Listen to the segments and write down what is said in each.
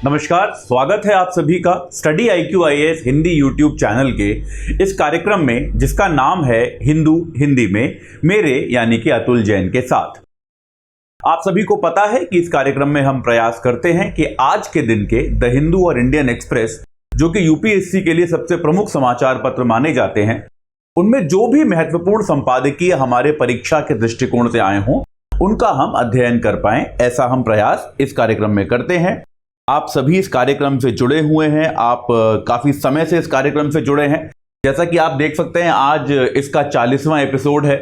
नमस्कार, स्वागत है आप सभी का study IQ IAS Hindi YouTube channel के इस कार्यक्रम में जिसका नाम है हिंदू हिंदी में, मेरे यानी कि अतुल जैन के साथ। आप सभी को पता है कि इस कार्यक्रम में हम प्रयास करते हैं कि आज के दिन के द हिंदू और इंडियन एक्सप्रेस, जो कि यूपीएससी के लिए सबसे प्रमुख समाचार पत्र माने जाते हैं, उनमें जो भी महत्वपूर्ण संपादकीय हमारे परीक्षा के दृष्टिकोण से आए हों उनका हम अध्ययन कर पाएं, ऐसा हम प्रयास इस कार्यक्रम में करते हैं। आप सभी इस कार्यक्रम से जुड़े हुए हैं, आप काफी समय से इस कार्यक्रम से जुड़े हैं। जैसा कि आप देख सकते हैं आज इसका 40वां एपिसोड है।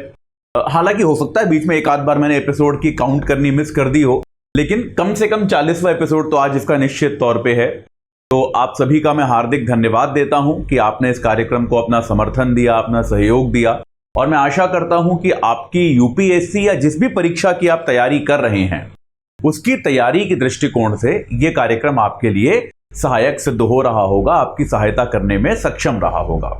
हालांकि हो सकता है बीच में एक आध बार मैंने एपिसोड की काउंट करनी मिस कर दी हो, लेकिन कम से कम 40वां एपिसोड तो आज इसका निश्चित तौर पे है। तो आप सभी का मैं हार्दिक धन्यवाद देता हूं कि आपने इस कार्यक्रम को अपना समर्थन दिया, अपना सहयोग दिया, और मैं आशा करता हूं कि आपकी यूपीएससी या जिस भी परीक्षा की आप तैयारी कर रहे हैं उसकी तैयारी के दृष्टिकोण से ये कार्यक्रम आपके लिए सहायक सिद्ध हो रहा होगा, आपकी सहायता करने में सक्षम रहा होगा।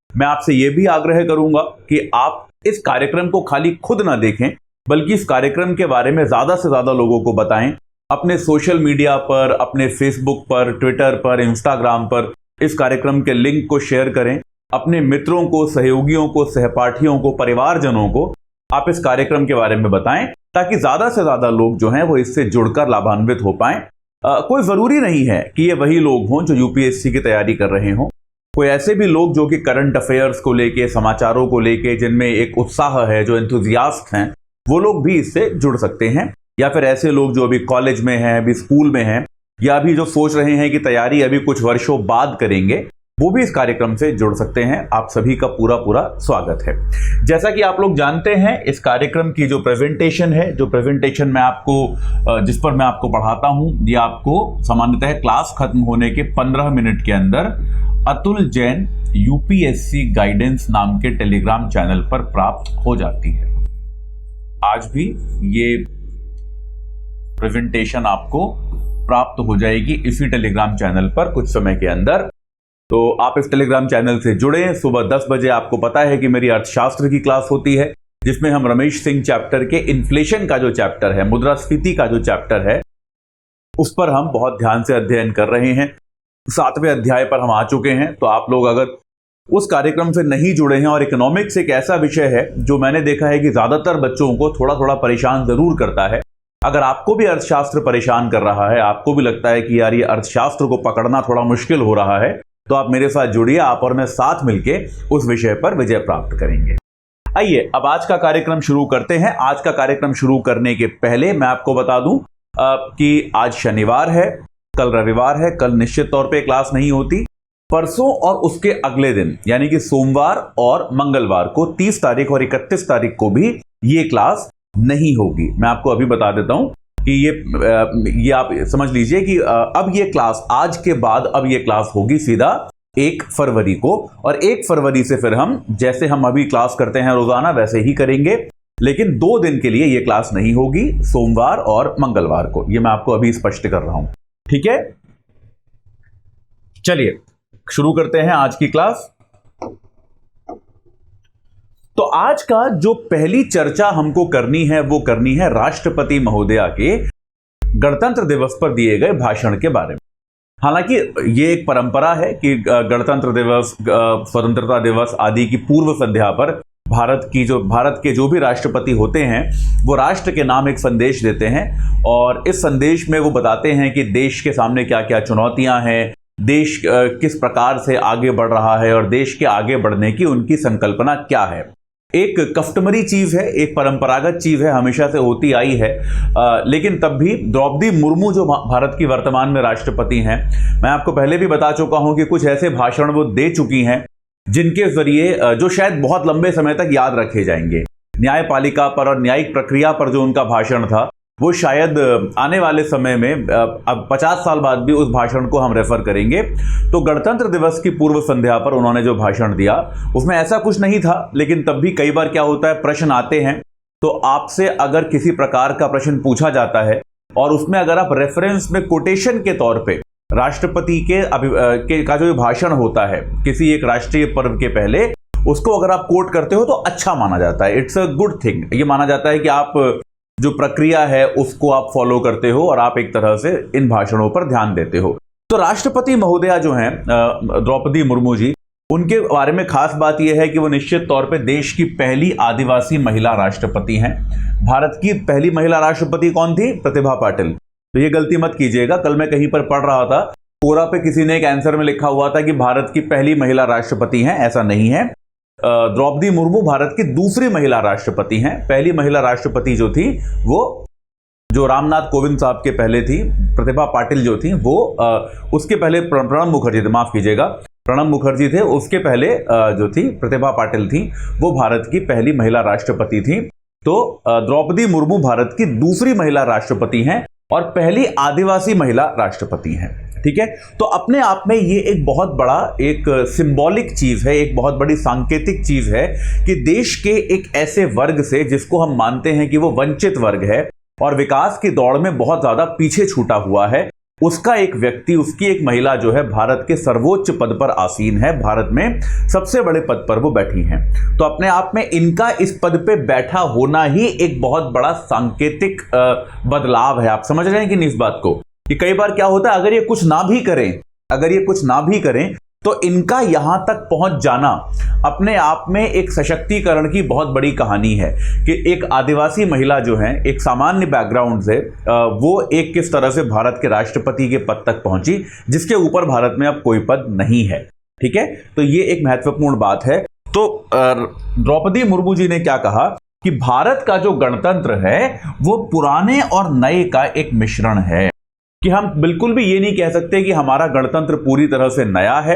मैं आपसे यह भी आग्रह करूंगा कि आप इस कार्यक्रम को खाली खुद ना देखें, बल्कि इस कार्यक्रम के बारे में ज्यादा से ज्यादा लोगों को बताएं। अपने सोशल मीडिया पर, अपने फेसबुक पर, ट्विटर पर, इंस्टाग्राम पर इस कार्यक्रम के लिंक को शेयर करें। अपने मित्रों को, सहयोगियों को, सहपाठियों को, परिवारजनों को आप इस कार्यक्रम के बारे में बताएं, ताकि ज्यादा से ज्यादा लोग जो हैं वो इससे जुड़कर लाभान्वित हो पाएं। कोई जरूरी नहीं है कि ये वही लोग हों जो यूपीएससी की तैयारी कर रहे हों। कोई ऐसे भी लोग जो कि करंट अफेयर्स को लेके, समाचारों को लेके जिनमें एक उत्साह है, जो एंथुजियास्ट हैं, वो लोग भी इससे जुड़ सकते हैं। या फिर ऐसे लोग जो अभी कॉलेज में हैं, अभी स्कूल में हैं, या अभी जो सोच रहे हैं कि तैयारी अभी कुछ वर्षों बाद करेंगे, वो भी इस कार्यक्रम से जुड़ सकते हैं। आप सभी का पूरा पूरा स्वागत है। जैसा कि आप लोग जानते हैं, इस कार्यक्रम की जो प्रेजेंटेशन है, जो प्रेजेंटेशन मैं आपको जिस पर मैं आपको पढ़ाता हूं, ये आपको सामान्यतः क्लास खत्म होने के 15 मिनट के अंदर अतुल जैन यूपीएससी गाइडेंस नाम के टेलीग्राम चैनल पर प्राप्त हो जाती है। आज भी ये प्रेजेंटेशन आपको प्राप्त हो जाएगी इसी टेलीग्राम चैनल पर कुछ समय के अंदर। तो आप इस टेलीग्राम चैनल से जुड़े। सुबह 10 बजे आपको पता है कि मेरी अर्थशास्त्र की क्लास होती है, जिसमें हम रमेश सिंह चैप्टर के इन्फ्लेशन का जो चैप्टर है, मुद्रास्फीति का जो चैप्टर है, उस पर हम बहुत ध्यान से अध्ययन कर रहे हैं। 7वें अध्याय पर हम आ चुके हैं। तो आप लोग अगर उस कार्यक्रम से नहीं जुड़े हैं, और इकोनॉमिक्स एक ऐसा विषय है जो मैंने देखा है कि ज्यादातर बच्चों को थोड़ा थोड़ा परेशान जरूर करता है। अगर आपको भी अर्थशास्त्र परेशान कर रहा है, आपको भी लगता है कि यार ये अर्थशास्त्र को पकड़ना थोड़ा मुश्किल हो रहा है, तो आप मेरे साथ जुड़िए। आप और मैं साथ मिलके उस विषय पर विजय प्राप्त करेंगे। आइए अब आज का कार्यक्रम शुरू करते हैं। आज का कार्यक्रम शुरू करने के पहले मैं आपको बता दूं कि आज शनिवार है, कल रविवार है। कल निश्चित तौर पे क्लास नहीं होती। परसों और उसके अगले दिन यानी कि सोमवार और मंगलवार को 30 तारीख और 31 तारीख को भी ये क्लास नहीं होगी। मैं आपको अभी बता देता हूं कि ये आप समझ लीजिए कि अब ये क्लास आज के बाद अब ये क्लास होगी सीधा 1 फरवरी को, और 1 फरवरी से फिर हम जैसे हम अभी क्लास करते हैं रोजाना वैसे ही करेंगे, लेकिन 2 दिन के लिए ये क्लास नहीं होगी, सोमवार और मंगलवार को। ये मैं आपको अभी स्पष्ट कर रहा हूं, ठीक है। चलिए शुरू करते हैं आज की क्लास। तो आज का जो पहली चर्चा हमको करनी है वो करनी है राष्ट्रपति महोदया के गणतंत्र दिवस पर दिए गए भाषण के बारे में। हालांकि ये एक परंपरा है कि गणतंत्र दिवस, स्वतंत्रता दिवस आदि की पूर्व संध्या पर भारत के जो भी राष्ट्रपति होते हैं वो राष्ट्र के नाम एक संदेश देते हैं, और इस संदेश में वो बताते हैं कि देश के सामने क्या क्या चुनौतियां हैं, देश किस प्रकार से आगे बढ़ रहा है, और देश के आगे बढ़ने की उनकी संकल्पना क्या है। एक कस्टमरी चीज है, एक परंपरागत चीज है, हमेशा से होती आई है। लेकिन तब भी द्रौपदी मुर्मू जो भारत की वर्तमान में राष्ट्रपति हैं, मैं आपको पहले भी बता चुका हूं कि कुछ ऐसे भाषण वो दे चुकी हैं जिनके जरिए जो शायद बहुत लंबे समय तक याद रखे जाएंगे। न्यायपालिका पर और न्यायिक प्रक्रिया पर जो उनका भाषण था, वो शायद आने वाले समय में अब 50 साल बाद भी उस भाषण को हम रेफर करेंगे। तो गणतंत्र दिवस की पूर्व संध्या पर उन्होंने जो भाषण दिया उसमें ऐसा कुछ नहीं था, लेकिन तब भी कई बार क्या होता है, प्रश्न आते हैं। तो आपसे अगर किसी प्रकार का प्रश्न पूछा जाता है और उसमें अगर आप रेफरेंस में कोटेशन के तौर पे राष्ट्रपति का जो भाषण होता है किसी एक राष्ट्रीय पर्व के पहले, उसको अगर आप कोट करते हो तो अच्छा माना जाता है। It's a good thing. ये माना जाता है कि आप जो प्रक्रिया है उसको आप फॉलो करते हो और आप एक तरह से इन भाषणों पर ध्यान देते हो। तो राष्ट्रपति महोदया जो हैं द्रौपदी मुर्मू जी, उनके बारे में खास बात यह है कि वो निश्चित तौर पे देश की पहली आदिवासी महिला राष्ट्रपति हैं। भारत की पहली महिला राष्ट्रपति कौन थी? प्रतिभा पाटिल। तो ये गलती मत कीजिएगा, कल मैं कहीं पर पढ़ रहा था, कोरा पे किसी ने एक आंसर में लिखा हुआ था कि भारत की पहली महिला राष्ट्रपति हैं, ऐसा नहीं है। द्रौपदी मुर्मू भारत की दूसरी महिला राष्ट्रपति हैं। पहली महिला राष्ट्रपति जो थी वो जो रामनाथ कोविंद साहब के पहले थी, प्रतिभा पाटिल जो थी वो उसके पहले प्रणब मुखर्जी थे, माफ कीजिएगा, प्रणब मुखर्जी थे, उसके पहले जो थी प्रतिभा पाटिल थी, वो भारत की पहली महिला राष्ट्रपति थी। तो द्रौपदी मुर्मू भारत की दूसरी महिला राष्ट्रपति हैं और पहली आदिवासी महिला राष्ट्रपति हैं। ठीक है, तो अपने आप में ये एक बहुत बड़ा एक सिंबॉलिक चीज है, एक बहुत बड़ी सांकेतिक चीज है कि देश के एक ऐसे वर्ग से जिसको हम मानते हैं कि वो वंचित वर्ग है और विकास की दौड़ में बहुत ज्यादा पीछे छूटा हुआ है, उसका एक व्यक्ति, उसकी एक महिला जो है भारत के सर्वोच्च पद पर आसीन है, भारत में सबसे बड़े पद पर वो बैठी हैं। तो अपने आप में इनका इस पद पे बैठा होना ही एक बहुत बड़ा सांकेतिक बदलाव है। आप समझ रहे हैं कि नहीं इस बात को, कि कई बार क्या होता है, अगर ये कुछ ना भी करें तो इनका यहां तक पहुंच जाना अपने आप में एक सशक्तिकरण की बहुत बड़ी कहानी है कि एक आदिवासी महिला जो है एक सामान्य बैकग्राउंड से वो एक किस तरह से भारत के राष्ट्रपति के पद तक पहुंची, जिसके ऊपर भारत में अब कोई पद नहीं है। ठीक है, तो ये एक महत्वपूर्ण बात है। तो द्रौपदी मुर्मू जी ने क्या कहा कि भारत का जो गणतंत्र है वो पुराने और नए का एक मिश्रण है, कि हम बिल्कुल भी ये नहीं कह सकते कि हमारा गणतंत्र पूरी तरह से नया है,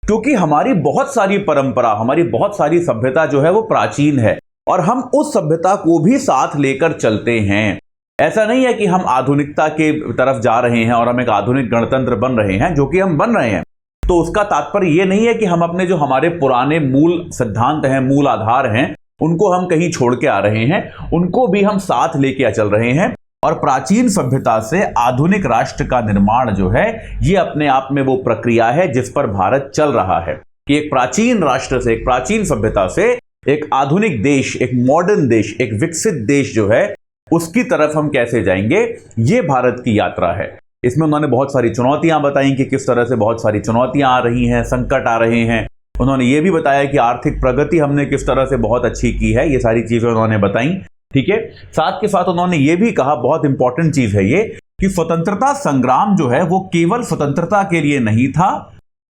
क्योंकि हमारी बहुत सारी परंपरा, हमारी बहुत सारी सभ्यता जो है वो प्राचीन है और हम उस सभ्यता को भी साथ लेकर चलते हैं। ऐसा नहीं है कि हम आधुनिकता के तरफ जा रहे हैं और हम एक आधुनिक गणतंत्र बन रहे हैं, जो कि हम बन रहे हैं, तो उसका तात्पर्य ये नहीं है कि हम अपने जो हमारे पुराने मूल सिद्धांत हैं, मूल आधार हैं, उनको हम कहीं छोड़ के आ रहे हैं, उनको भी हम साथ लेके चल रहे हैं। और प्राचीन सभ्यता से आधुनिक राष्ट्र का निर्माण जो है ये अपने आप में वो प्रक्रिया है जिस पर भारत चल रहा है, कि एक प्राचीन राष्ट्र से, एक प्राचीन सभ्यता से एक आधुनिक देश, एक मॉडर्न देश, एक विकसित देश जो है उसकी तरफ हम कैसे जाएंगे, ये भारत की यात्रा है। इसमें उन्होंने बहुत सारी चुनौतियां बताई कि किस तरह से बहुत सारी चुनौतियां आ रही हैं, संकट आ रहे हैं। उन्होंने ये भी बताया कि आर्थिक प्रगति हमने किस तरह से बहुत अच्छी की है, ये सारी चीजें उन्होंने बताई। ठीक है, साथ के साथ उन्होंने ये भी कहा, बहुत इंपॉर्टेंट चीज है ये, कि स्वतंत्रता संग्राम जो है वो केवल स्वतंत्रता के लिए नहीं था,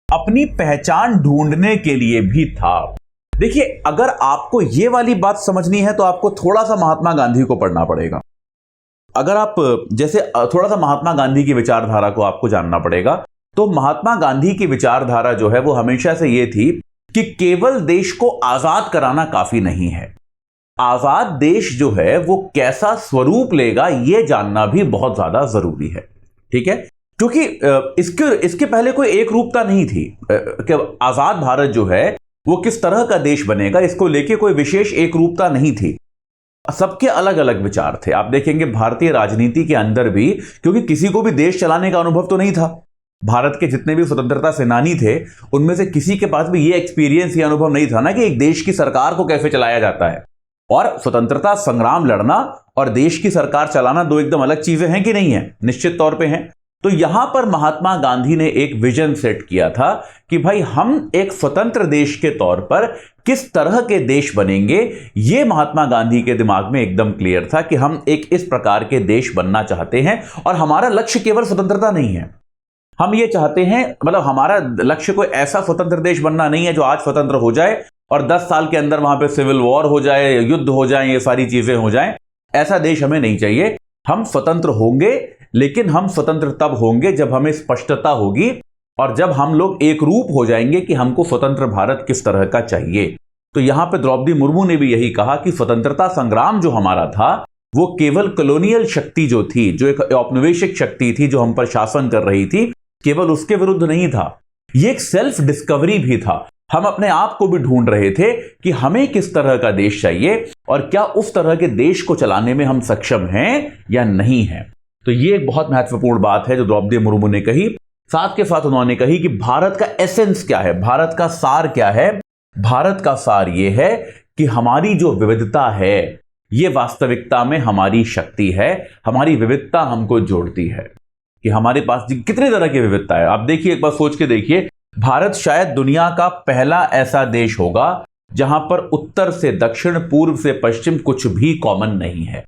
अपनी पहचान ढूंढने के लिए भी था। देखिए, अगर आपको ये वाली बात समझनी है तो आपको थोड़ा सा महात्मा गांधी को पढ़ना पड़ेगा। अगर आप जैसे थोड़ा सा महात्मा गांधी की विचारधारा को आपको जानना पड़ेगा, तो महात्मा गांधी की विचारधारा जो है वो हमेशा से ये थी कि केवल देश को आजाद कराना काफी नहीं है, आजाद देश जो है वो कैसा स्वरूप लेगा ये जानना भी बहुत ज्यादा जरूरी है। ठीक है, क्योंकि इसके पहले कोई एक रूपता नहीं थी कि आजाद भारत जो है वो किस तरह का देश बनेगा, इसको लेके कोई विशेष एक रूपता नहीं थी, सबके अलग अलग विचार थे। आप देखेंगे भारतीय राजनीति के अंदर भी, क्योंकि किसी को भी देश चलाने का अनुभव तो नहीं था, भारत के जितने भी स्वतंत्रता सेनानी थे उनमें से किसी के पास भी ये एक्सपीरियंस, ये अनुभव नहीं था ना कि एक देश की सरकार को कैसे चलाया जाता है। और स्वतंत्रता संग्राम लड़ना और देश की सरकार चलाना दो एकदम अलग चीजें हैं कि नहीं है? निश्चित तौर पे हैं। तो यहां पर महात्मा गांधी ने एक विजन सेट किया था कि भाई हम एक स्वतंत्र देश के तौर पर किस तरह के देश बनेंगे, ये महात्मा गांधी के दिमाग में एकदम क्लियर था कि हम एक इस प्रकार के देश बनना चाहते हैं। और हमारा लक्ष्य केवल स्वतंत्रता नहीं है, हम ये चाहते हैं, मतलब हमारा लक्ष्य कोई ऐसा स्वतंत्र देश बनना नहीं है जो आज स्वतंत्र हो जाए और 10 साल के अंदर वहां पे सिविल वॉर हो जाए, युद्ध हो जाए, ये सारी चीजें हो जाएं। ऐसा देश हमें नहीं चाहिए। हम स्वतंत्र होंगे, लेकिन हम स्वतंत्र तब होंगे जब हमें स्पष्टता होगी और जब हम लोग एक रूप हो जाएंगे कि हमको स्वतंत्र भारत किस तरह का चाहिए। तो यहां पे द्रौपदी मुर्मू ने भी यही कहा कि स्वतंत्रता संग्राम जो हमारा था वो केवल कॉलोनियल शक्ति जो थी, जो एक औपनिवेशिक शक्ति थी जो हम पर शासन कर रही थी, केवल उसके विरुद्ध नहीं था, ये एक सेल्फ डिस्कवरी भी था। हम अपने आप को भी ढूंढ रहे थे कि हमें किस तरह का देश चाहिए और क्या उस तरह के देश को चलाने में हम सक्षम हैं या नहीं हैं। तो ये एक बहुत महत्वपूर्ण बात है जो द्रौपदी मुर्मू ने कही। साथ के साथ उन्होंने कही कि भारत का एसेंस क्या है, भारत का सार क्या है। भारत का सार यह है कि हमारी जो विविधता है, ये वास्तविकता में हमारी शक्ति है, हमारी विविधता हमको जोड़ती है कि हमारे पास कितनी तरह की विविधता है। आप देखिए, एक बार सोच के देखिए, भारत शायद दुनिया का पहला ऐसा देश होगा जहां पर उत्तर से दक्षिण, पूर्व से पश्चिम कुछ भी कॉमन नहीं है।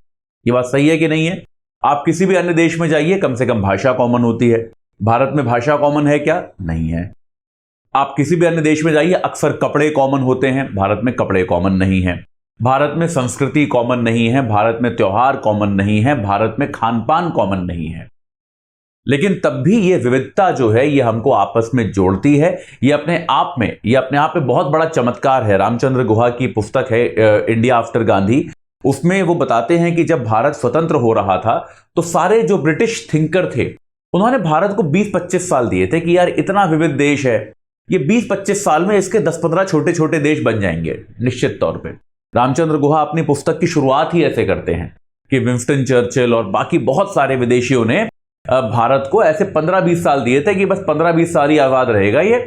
ये बात सही है कि नहीं है? आप किसी भी अन्य देश में जाइए, कम से कम भाषा कॉमन होती है। भारत में भाषा कॉमन है क्या? नहीं है। आप किसी भी अन्य देश में जाइए, अक्सर कपड़े कॉमन होते हैं, भारत में कपड़े कॉमन नहीं है। भारत में संस्कृति कॉमन नहीं है, भारत में त्योहार कॉमन नहीं है, भारत में खान पान कॉमन नहीं है। लेकिन तब भी ये विविधता जो है ये हमको आपस में जोड़ती है। ये अपने आप में बहुत बड़ा चमत्कार है। रामचंद्र गुहा की पुस्तक है इंडिया आफ्टर गांधी, उसमें वो बताते हैं कि जब भारत स्वतंत्र हो रहा था तो सारे जो ब्रिटिश थिंकर थे उन्होंने भारत को 20-25 साल दिए थे कि यार इतना विविध देश है, ये 20-25 साल में इसके 10-15 छोटे छोटे देश बन जाएंगे निश्चित तौर पे। रामचंद्र गुहा अपनी पुस्तक की शुरुआत ही ऐसे करते हैं कि विंस्टन चर्चिल और बाकी बहुत सारे विदेशियों ने भारत को ऐसे 15-20 साल दिए थे कि बस 15-20 साल ही आजाद रहेगा ये,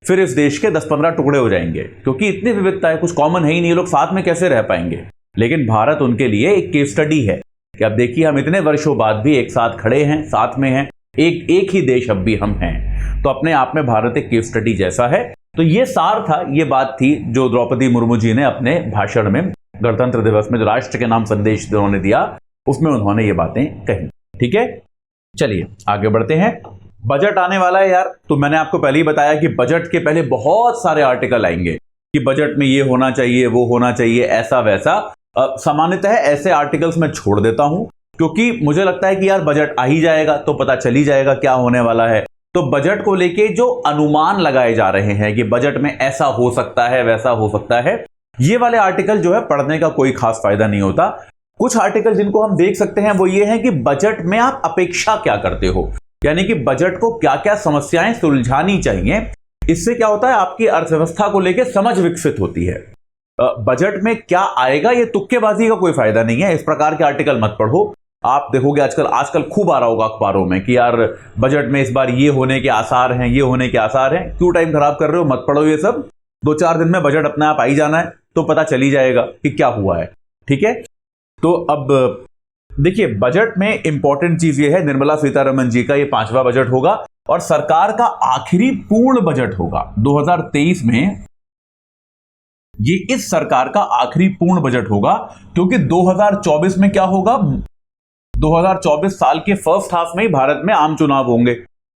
फिर इस देश के 10-15 टुकड़े हो जाएंगे, क्योंकि इतनी विविधता है, कुछ कॉमन है ही नहीं, लोग साथ में कैसे रह पाएंगे। लेकिन भारत उनके लिए एक केस स्टडी है कि अब देखिए हम इतने वर्षों बाद भी एक साथ खड़े हैं, साथ में हैं, एक ही देश अब भी हम हैं। तो अपने आप में भारत एक केस स्टडी जैसा है। तो ये सार था, ये बात थी जो द्रौपदी मुर्मू जी ने अपने भाषण में गणतंत्र दिवस में जो राष्ट्र के नाम संदेश उन्होंने दिया उसमें उन्होंने ये बातें कही। ठीक है, चलिए आगे बढ़ते हैं। बजट आने वाला है यार, तो मैंने आपको पहले ही बताया कि बजट के पहले बहुत सारे आर्टिकल आएंगे कि बजट में ये होना चाहिए, वो होना चाहिए, ऐसा वैसा। सामान्यतः ऐसे आर्टिकल्स मैं छोड़ देता हूं क्योंकि मुझे लगता है कि यार बजट आ ही जाएगा तो पता चल ही जाएगा क्या होने वाला है। तो बजट को लेके जो अनुमान लगाए जा रहे हैं कि बजट में ऐसा हो सकता है, वैसा हो सकता है, ये वाले आर्टिकल जो है पढ़ने का कोई खास फायदा नहीं होता। कुछ आर्टिकल जिनको हम देख सकते हैं वो ये है कि बजट में आप अपेक्षा क्या करते हो, यानी कि बजट को क्या क्या समस्याएं सुलझानी चाहिए। इससे क्या होता है, आपकी अर्थव्यवस्था को लेकर समझ विकसित होती है। बजट में क्या आएगा ये तुक्केबाजी का कोई फायदा नहीं है, इस प्रकार के आर्टिकल मत पढ़ो। आप देखोगे आजकल खूब आ रहा होगा अखबारों में कि यार बजट में इस बार ये होने के आसार हैं, ये होने के आसार हैं। क्यों टाइम खराब कर रहे हो, मत पढ़ो ये सब। 2-4 दिन में बजट अपने आप आ ही जाना है तो पता चल ही जाएगा कि क्या हुआ है। ठीक है, तो अब देखिए बजट में इंपॉर्टेंट चीज ये है, निर्मला सीतारमण जी का ये 5वां बजट होगा और सरकार का आखिरी पूर्ण बजट होगा 2023 में। ये इस सरकार का आखिरी पूर्ण बजट होगा क्योंकि 2024 में क्या होगा, 2024 साल के फर्स्ट हाफ में ही भारत में आम चुनाव होंगे।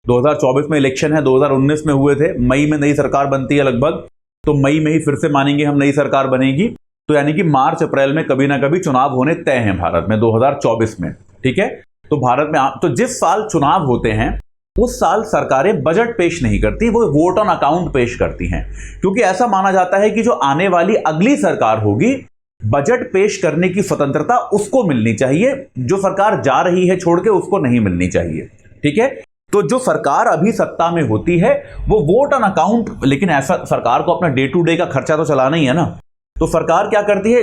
2024 में इलेक्शन है, 2019 में हुए थे, मई में नई सरकार बनती है लगभग, तो मई में ही फिर से मानेंगे हम नई सरकार बनेगी, तो यानी कि मार्च अप्रैल में कभी ना कभी चुनाव होने तय हैं भारत में 2024 में। ठीक है, तो भारत में तो जिस साल चुनाव होते हैं उस साल सरकारें बजट पेश नहीं करती, वो वोट ऑन अकाउंट पेश करती हैं, क्योंकि ऐसा माना जाता है कि जो आने वाली अगली सरकार होगी बजट पेश करने की स्वतंत्रता उसको मिलनी चाहिए, जो सरकार जा रही है छोड़ के उसको नहीं मिलनी चाहिए। ठीक है, तो जो सरकार अभी सत्ता में होती है वो वोट ऑन अकाउंट, लेकिन ऐसा सरकार को अपना डे टू डे का खर्चा तो चलाना ही है ना, तो सरकार क्या करती है,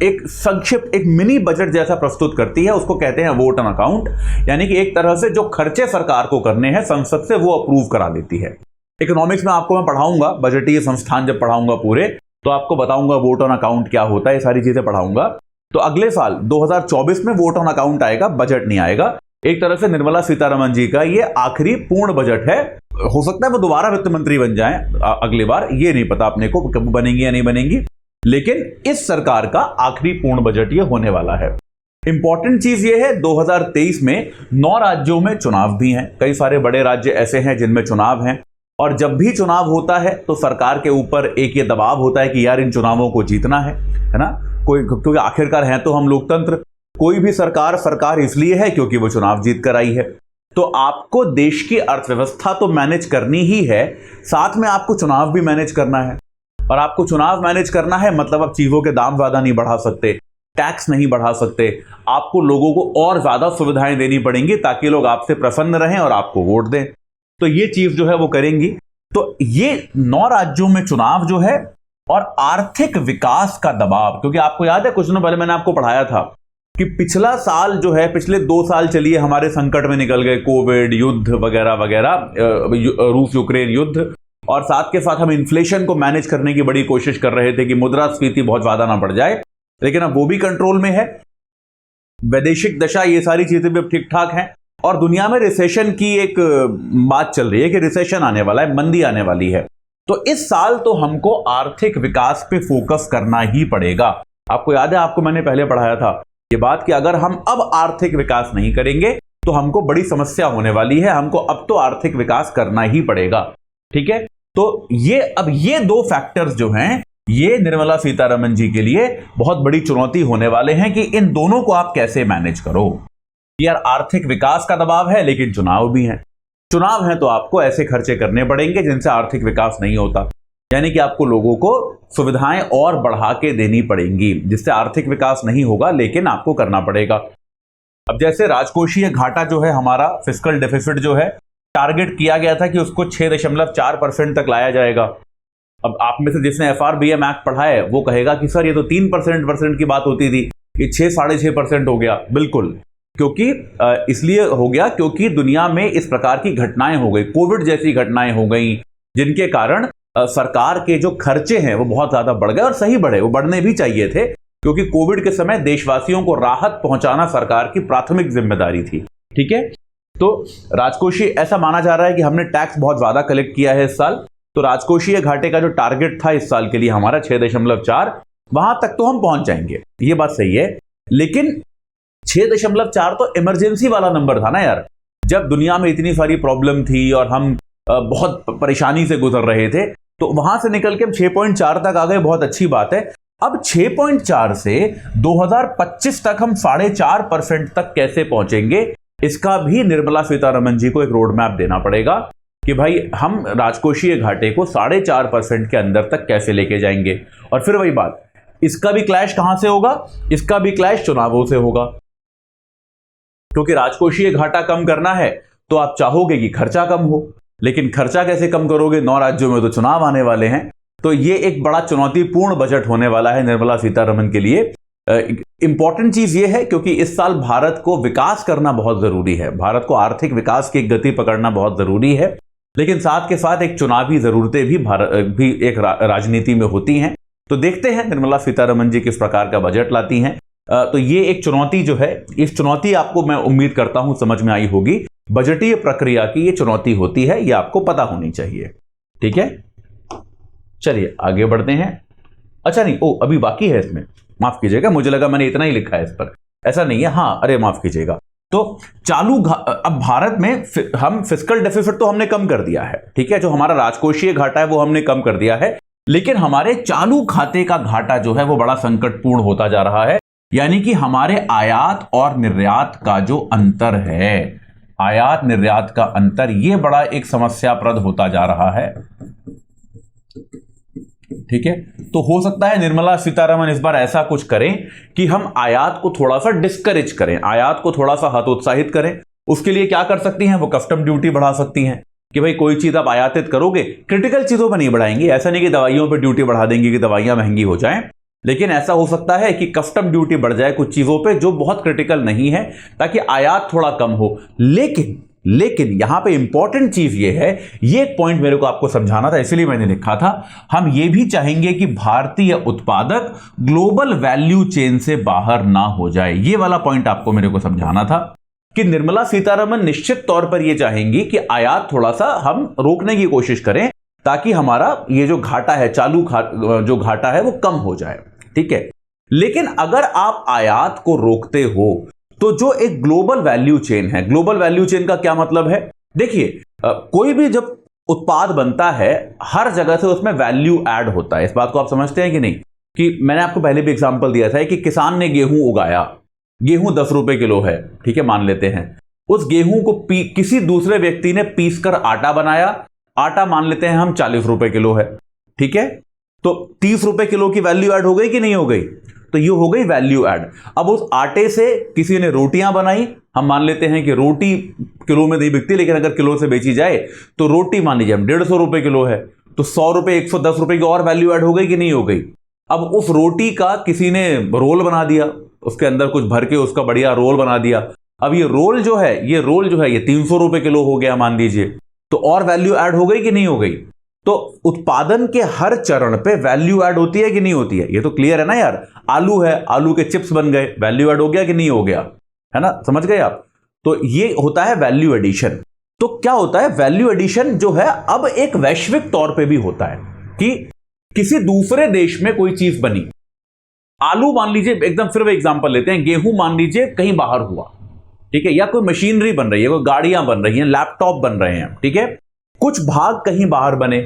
एक संक्षिप्त एक मिनी बजट जैसा प्रस्तुत करती है, उसको कहते हैं वोट ऑन अकाउंट। यानी कि एक तरह से जो खर्चे सरकार को करने हैं संसद से वो अप्रूव करा देती है। इकोनॉमिक्स में आपको मैं पढ़ाऊंगा, बजटीय संस्थान जब पढ़ाऊंगा पूरे, तो आपको बताऊंगा वोट ऑन अकाउंट क्या होता है, ये सारी चीजें पढ़ाऊंगा। तो अगले साल 2024 में वोट ऑन अकाउंट आएगा, बजट नहीं आएगा। एक तरह से निर्मला सीतारमण जी का ये आखिरी पूर्ण बजट है। हो सकता है वो दोबारा वित्त मंत्री बन जाएं अगली बार, ये नहीं पता अपने को कब बनेंगी या नहीं बनेंगी, लेकिन इस सरकार का आखिरी पूर्ण बजट ये होने वाला है। इंपॉर्टेंट चीज ये है 2023 में 9 राज्यों में चुनाव भी हैं। कई सारे बड़े राज्य ऐसे हैं जिनमें चुनाव हैं, और जब भी चुनाव होता है तो सरकार के ऊपर एक ये दबाव होता है कि यार इन चुनावों को जीतना है ना, क्योंकि आखिरकार है तो हम लोकतंत्र, कोई भी सरकार इसलिए है क्योंकि वो चुनाव जीत कर आई है। तो आपको देश की अर्थव्यवस्था तो मैनेज करनी ही है, साथ में आपको चुनाव भी मैनेज करना है। और आपको चुनाव मैनेज करना है मतलब आप चीजों के दाम ज्यादा नहीं बढ़ा सकते, टैक्स नहीं बढ़ा सकते, आपको लोगों को और ज्यादा सुविधाएं देनी पड़ेंगी ताकि लोग आपसे प्रसन्न रहें और आपको वोट दें। तो ये चीज जो है वो करेंगी। तो ये 9 राज्यों में चुनाव जो है, और आर्थिक विकास का दबाव, क्योंकि आपको याद है कुछ दिनों पहले मैंने आपको पढ़ाया था कि पिछला साल जो है, पिछले 2 साल चलिए हमारे संकट में निकल गए, कोविड, युद्ध वगैरह वगैरह, रूस यूक्रेन युद्ध, और साथ के साथ हम इन्फ्लेशन को मैनेज करने की बड़ी कोशिश कर रहे थे कि मुद्रास्फीति बहुत ज्यादा ना बढ़ जाए। लेकिन अब वो भी कंट्रोल में है। वैदेशिक दशा, ये सारी चीजें भी अब ठीक ठाक हैं। और दुनिया में रिसेशन की एक बात चल रही है कि रिसेशन आने वाला है, मंदी आने वाली है। तो इस साल तो हमको आर्थिक विकास पे फोकस करना ही पड़ेगा। आपको याद है, आपको मैंने पहले पढ़ाया था ये बात कि अगर हम अब आर्थिक विकास नहीं करेंगे तो हमको बड़ी समस्या होने वाली है। हमको अब तो आर्थिक विकास करना ही पड़ेगा। ठीक है, तो ये दो फैक्टर्स जो हैं, ये निर्मला सीतारमण जी के लिए बहुत बड़ी चुनौती होने वाले हैं कि इन दोनों को आप कैसे मैनेज करो। यार, आर्थिक विकास का दबाव है लेकिन चुनाव भी है। चुनाव है तो आपको ऐसे खर्चे करने पड़ेंगे जिनसे आर्थिक विकास नहीं होता, यानी कि आपको लोगों को सुविधाएं और बढ़ा के देनी पड़ेंगी, जिससे आर्थिक विकास नहीं होगा लेकिन आपको करना पड़ेगा। अब जैसे राजकोषीय घाटा जो है हमारा, फिस्कल डेफिसिट जो है, टारगेट किया गया था कि उसको 6.4% तक लाया जाएगा। अब आप में से जिसने FRBM एक्ट पढ़ा है वो कहेगा कि सर ये तो 3% की बात होती थी, ये 6-6.5% हो गया। बिल्कुल, क्योंकि इसलिए हो गया क्योंकि दुनिया में इस प्रकार की घटनाएं हो गई, कोविड जैसी घटनाएं हो गई, जिनके कारण सरकार के जो खर्चे हैं वो बहुत ज्यादा बढ़ गए। और सही बढ़े, वो बढ़ने भी चाहिए थे, क्योंकि कोविड के समय देशवासियों को राहत पहुंचाना सरकार की प्राथमिक जिम्मेदारी थी। ठीक है, तो राजकोषीय, ऐसा माना जा रहा है कि हमने टैक्स बहुत ज्यादा कलेक्ट किया है इस साल, तो राजकोषीय घाटे का जो टारगेट था इस साल के लिए हमारा 6.4, वहां तक तो हम पहुंच जाएंगे, ये बात सही है। लेकिन 6.4 तो इमरजेंसी वाला नंबर था ना यार, जब दुनिया में इतनी सारी प्रॉब्लम थी और हम बहुत परेशानी से गुजर रहे थे, तो वहां से निकल के हम 6.4 तक आ गए, बहुत अच्छी बात है। अब 6.4 से 2025 तक हम 4.5% तक कैसे पहुंचेंगे, इसका भी निर्मला सीतारमण जी को एक रोड मैप देना पड़ेगा कि भाई हम राजकोषीय घाटे को 4.5% के अंदर तक कैसे लेके जाएंगे। और फिर वही बात, इसका भी क्लैश कहां से होगा? इसका भी क्लैश चुनावों से होगा, क्योंकि राजकोषीय घाटा कम करना है तो आप चाहोगे कि खर्चा कम हो, लेकिन खर्चा कैसे कम करोगे? 9 राज्यों में तो चुनाव आने वाले हैं। तो ये एक बड़ा चुनौतीपूर्ण बजट होने वाला है निर्मला सीतारमण के लिए। इंपॉर्टेंट चीज ये है क्योंकि इस साल भारत को विकास करना बहुत जरूरी है, भारत को आर्थिक विकास की गति पकड़ना बहुत जरूरी है, लेकिन साथ के साथ एक चुनावी जरूरतें भी एक राजनीति में होती हैं। तो देखते हैं निर्मला सीतारमण जी किस प्रकार का बजट लाती हैं। तो ये एक चुनौती जो है, इस चुनौती आपको मैं उम्मीद करता हूं समझ में आई होगी। बजटीय प्रक्रिया की ये चुनौती होती है, ये आपको पता होनी चाहिए। ठीक है, चलिए आगे बढ़ते हैं। अच्छा नहीं, अभी बाकी है इसमें, माफ कीजिएगा, मुझे लगा मैंने इतना ही लिखा है इस पर, ऐसा नहीं है। हाँ, अरे माफ कीजिएगा। तो अब भारत में हम फिस्कल डेफिसिट तो हमने कम कर दिया है, ठीक है, जो हमारा राजकोषीय घाटा है वो हमने कम कर दिया है, लेकिन हमारे चालू खाते का घाटा जो है वो बड़ा संकटपूर्ण होता जा रहा है। यानी कि हमारे आयात और निर्यात का जो अंतर है, आयात निर्यात का अंतर, ये बड़ा एक समस्याप्रद होता जा रहा है। ठीक है, तो हो सकता है निर्मला सीतारमण इस बार ऐसा कुछ करें कि हम आयात को थोड़ा सा डिस्करेज करें, आयात को थोड़ा सा हतोत्साहित करें। उसके लिए क्या कर सकती हैं? वो कस्टम ड्यूटी बढ़ा सकती हैं कि भाई कोई चीज आप आयातित करोगे, क्रिटिकल चीजों पर नहीं बढ़ाएंगी, ऐसा नहीं कि दवाइयों पर ड्यूटी बढ़ा देंगी कि दवाइयां महंगी हो जाएं, लेकिन ऐसा हो सकता है कि कस्टम ड्यूटी बढ़ जाए कुछ चीजों पे जो बहुत क्रिटिकल नहीं है, ताकि आयात थोड़ा कम हो। लेकिन यहां पे इंपॉर्टेंट चीज ये है, ये एक पॉइंट मेरे को आपको समझाना था, इसलिए मैंने लिखा था, हम ये भी चाहेंगे कि भारतीय उत्पादक ग्लोबल वैल्यू चेन से बाहर ना हो जाए। ये वाला पॉइंट आपको मेरे को समझाना था कि निर्मला सीतारमण निश्चित तौर पर यह चाहेंगी कि आयात थोड़ा सा हम रोकने की कोशिश करें, ताकि हमारा ये जो घाटा है, जो घाटा है वो कम हो जाए। ठीक है, लेकिन अगर आप आयात को रोकते हो तो जो एक ग्लोबल वैल्यू चेन है, ग्लोबल वैल्यू चेन का क्या मतलब है? देखिए, कोई भी जब उत्पाद बनता है हर जगह से उसमें वैल्यू ऐड होता है। इस बात को आप समझते हैं कि नहीं? कि मैंने आपको पहले भी एग्जांपल दिया था कि किसान ने गेहूं उगाया, गेहूं 10 रुपए किलो है, ठीक है, मान लेते हैं। उस गेहूं को किसी दूसरे व्यक्ति ने पीस कर आटा बनाया, आटा मान लेते हैं हम 40 रुपए किलो है, ठीक है, तो 30 रुपए किलो की वैल्यू ऐड हो गई कि नहीं हो गई? तो ये हो गई वैल्यू ऐड। अब उस आटे से किसी ने रोटियां बनाई, हम मान लेते हैं कि रोटी किलो में नहीं बिकती, लेकिन अगर किलो से बेची जाए तो रोटी मान लीजिए हम 150 रुपए किलो है, तो 100 रुपए 110 रुपए की और वैल्यू ऐड हो गई कि नहीं हो गई? अब उस रोटी का किसी ने रोल बना दिया, उसके अंदर कुछ भर के उसका बढ़िया रोल बना दिया। अब ये रोल जो है ये 300 रुपए किलो हो गया मान लीजिए, तो और वैल्यू ऐड हो गई कि नहीं हो गई? तो उत्पादन के हर चरण पे वैल्यू ऐड होती है कि नहीं होती है? ये तो क्लियर है ना यार। आलू है, आलू के चिप्स बन गए, वैल्यू ऐड हो गया कि नहीं हो गया? है ना, समझ गए आप? तो ये होता है वैल्यू एडिशन। तो क्या होता है वैल्यू एडिशन जो है अब एक वैश्विक तौर पे भी होता है कि किसी दूसरे देश में कोई चीज बनी, आलू मान लीजिए, एकदम फिर एग्जांपल लेते हैं, गेहूं मान लीजिए कहीं बाहर हुआ, ठीक है, या कोई मशीनरी बन रही है, कोई गाड़ियां बन रही हैं, लैपटॉप बन रहे हैं, ठीक है, कुछ भाग कहीं बाहर बने,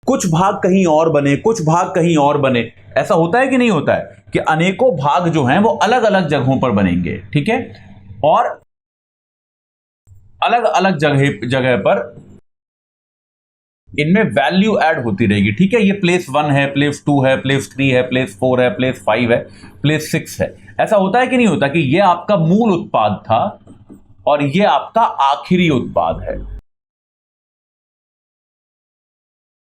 कुछ भाग कहीं और बने, कुछ भाग कहीं और बने। ऐसा होता है कि नहीं होता है कि अनेकों भाग जो हैं वो अलग अलग जगहों पर बनेंगे, ठीक है, और अलग अलग जगह पर इनमें वैल्यू ऐड होती रहेगी, ठीक है। ये प्लेस 1 है, प्लेस 2 है, प्लेस 3 है, प्लेस 4 है, प्लेस 5 है, प्लेस 6 है। ऐसा होता है कि नहीं होता कि ये आपका मूल उत्पाद था और ये आपका आखिरी उत्पाद है।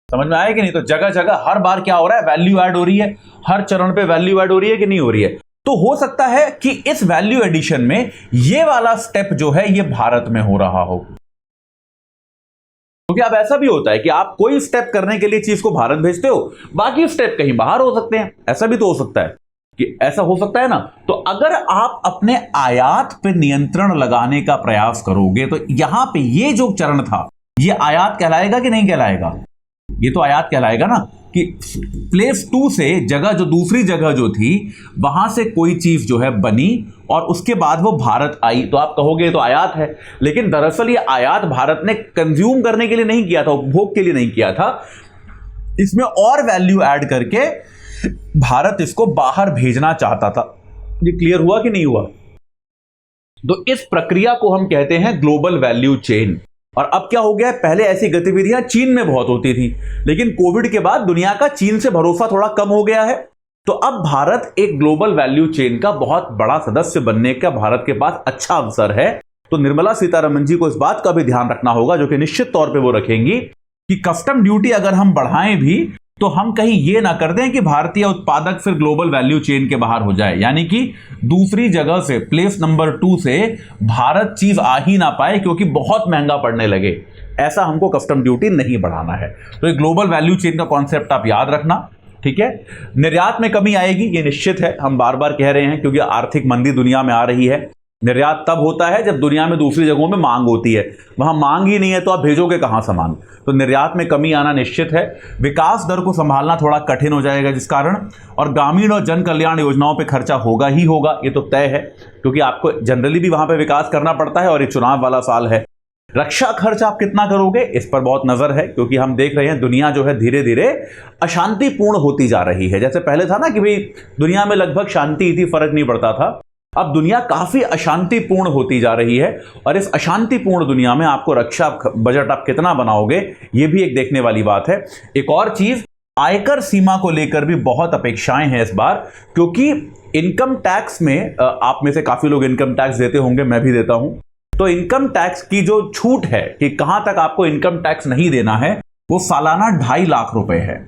समझ में आया कि नहीं? तो जगह जगह हर बार क्या हो रहा है, वैल्यू ऐड हो रही है, हर चरण पे वैल्यू ऐड हो रही है कि नहीं हो रही है? तो हो सकता है कि इस वैल्यू एडिशन में ये वाला स्टेप जो है ये भारत में हो रहा हो, क्योंकि अब ऐसा भी होता है कि आप कोई स्टेप करने के लिए चीज को भारत भेजते हो, बाकी स्टेप कहीं बाहर हो सकते हैं। ऐसा भी तो हो सकता है कि ऐसा हो सकता है ना। तो अगर आप अपने आयात पे नियंत्रण लगाने का प्रयास करोगे तो यहां पे ये जो चरण था ये आयात कहलाएगा कि नहीं कहलाएगा? ये तो आयात कहलाएगा ना कि प्लेस 2 से जगह, जो दूसरी जगह जो थी वहां से कोई चीज जो है बनी और उसके बाद वो भारत आई, तो आप कहोगे तो आयात है। लेकिन दरअसल ये आयात भारत ने कंज्यूम करने के लिए नहीं किया था, उपभोग के लिए नहीं किया था, इसमें और वैल्यू ऐड करके भारत इसको बाहर भेजना चाहता था। ये क्लियर हुआ कि नहीं हुआ? तो इस प्रक्रिया को हम कहते हैं ग्लोबल वैल्यू चेन। और अब क्या हो गया है, पहले ऐसी गतिविधियां चीन में बहुत होती थी, लेकिन कोविड के बाद दुनिया का चीन से भरोसा थोड़ा कम हो गया है। तो अब भारत एक ग्लोबल वैल्यू चेन का बहुत बड़ा सदस्य बनने का भारत के पास अच्छा अवसर है। तो निर्मला सीतारमण जी को इस बात का भी ध्यान रखना होगा, जो कि निश्चित तौर पे वो रखेंगी, कि कस्टम ड्यूटी अगर हम बढ़ाएं भी तो हम कहीं ये ना कर दें कि भारतीय उत्पादक फिर ग्लोबल वैल्यू चेन के बाहर हो जाए, यानी कि दूसरी जगह से, प्लेस नंबर 2 से भारत चीज आ ही ना पाए क्योंकि बहुत महंगा पड़ने लगे। ऐसा हमको कस्टम ड्यूटी नहीं बढ़ाना है। तो ये ग्लोबल वैल्यू चेन का कॉन्सेप्ट आप याद रखना, ठीक है। निर्यात में कमी आएगी, ये निश्चित है, हम बार बार कह रहे हैं, क्योंकि आर्थिक मंदी दुनिया में आ रही है। निर्यात तब होता है जब दुनिया में दूसरी जगहों में मांग होती है, वहां मांग ही नहीं है तो आप भेजोगे कहां सामान? तो निर्यात में कमी आना निश्चित है। विकास दर को संभालना थोड़ा कठिन हो जाएगा जिस कारण, और ग्रामीण और जन कल्याण योजनाओं पे खर्चा होगा ही होगा, ये तो तय है, क्योंकि आपको जनरली भी वहां पे विकास करना पड़ता है और ये चुनाव वाला साल है। रक्षा खर्च आप कितना करोगे, इस पर बहुत नजर है, क्योंकि हम देख रहे हैं दुनिया जो है धीरे धीरे अशांतिपूर्ण होती जा रही है। जैसे पहले था ना कि भाई दुनिया में लगभग शांति थी, फर्क नहीं पड़ता था, अब दुनिया काफी अशांतिपूर्ण होती जा रही है। और इस अशांतिपूर्ण दुनिया में आपको रक्षा बजट आप कितना बनाओगे, यह भी एक देखने वाली बात है। एक और चीज, आयकर सीमा को लेकर भी बहुत अपेक्षाएं हैं इस बार, क्योंकि इनकम टैक्स में आप में से काफी लोग इनकम टैक्स देते होंगे, मैं भी देता हूं। तो इनकम टैक्स की जो छूट है कि कहां तक आपको इनकम टैक्स नहीं देना है, वो सालाना 2.5 लाख रुपए है।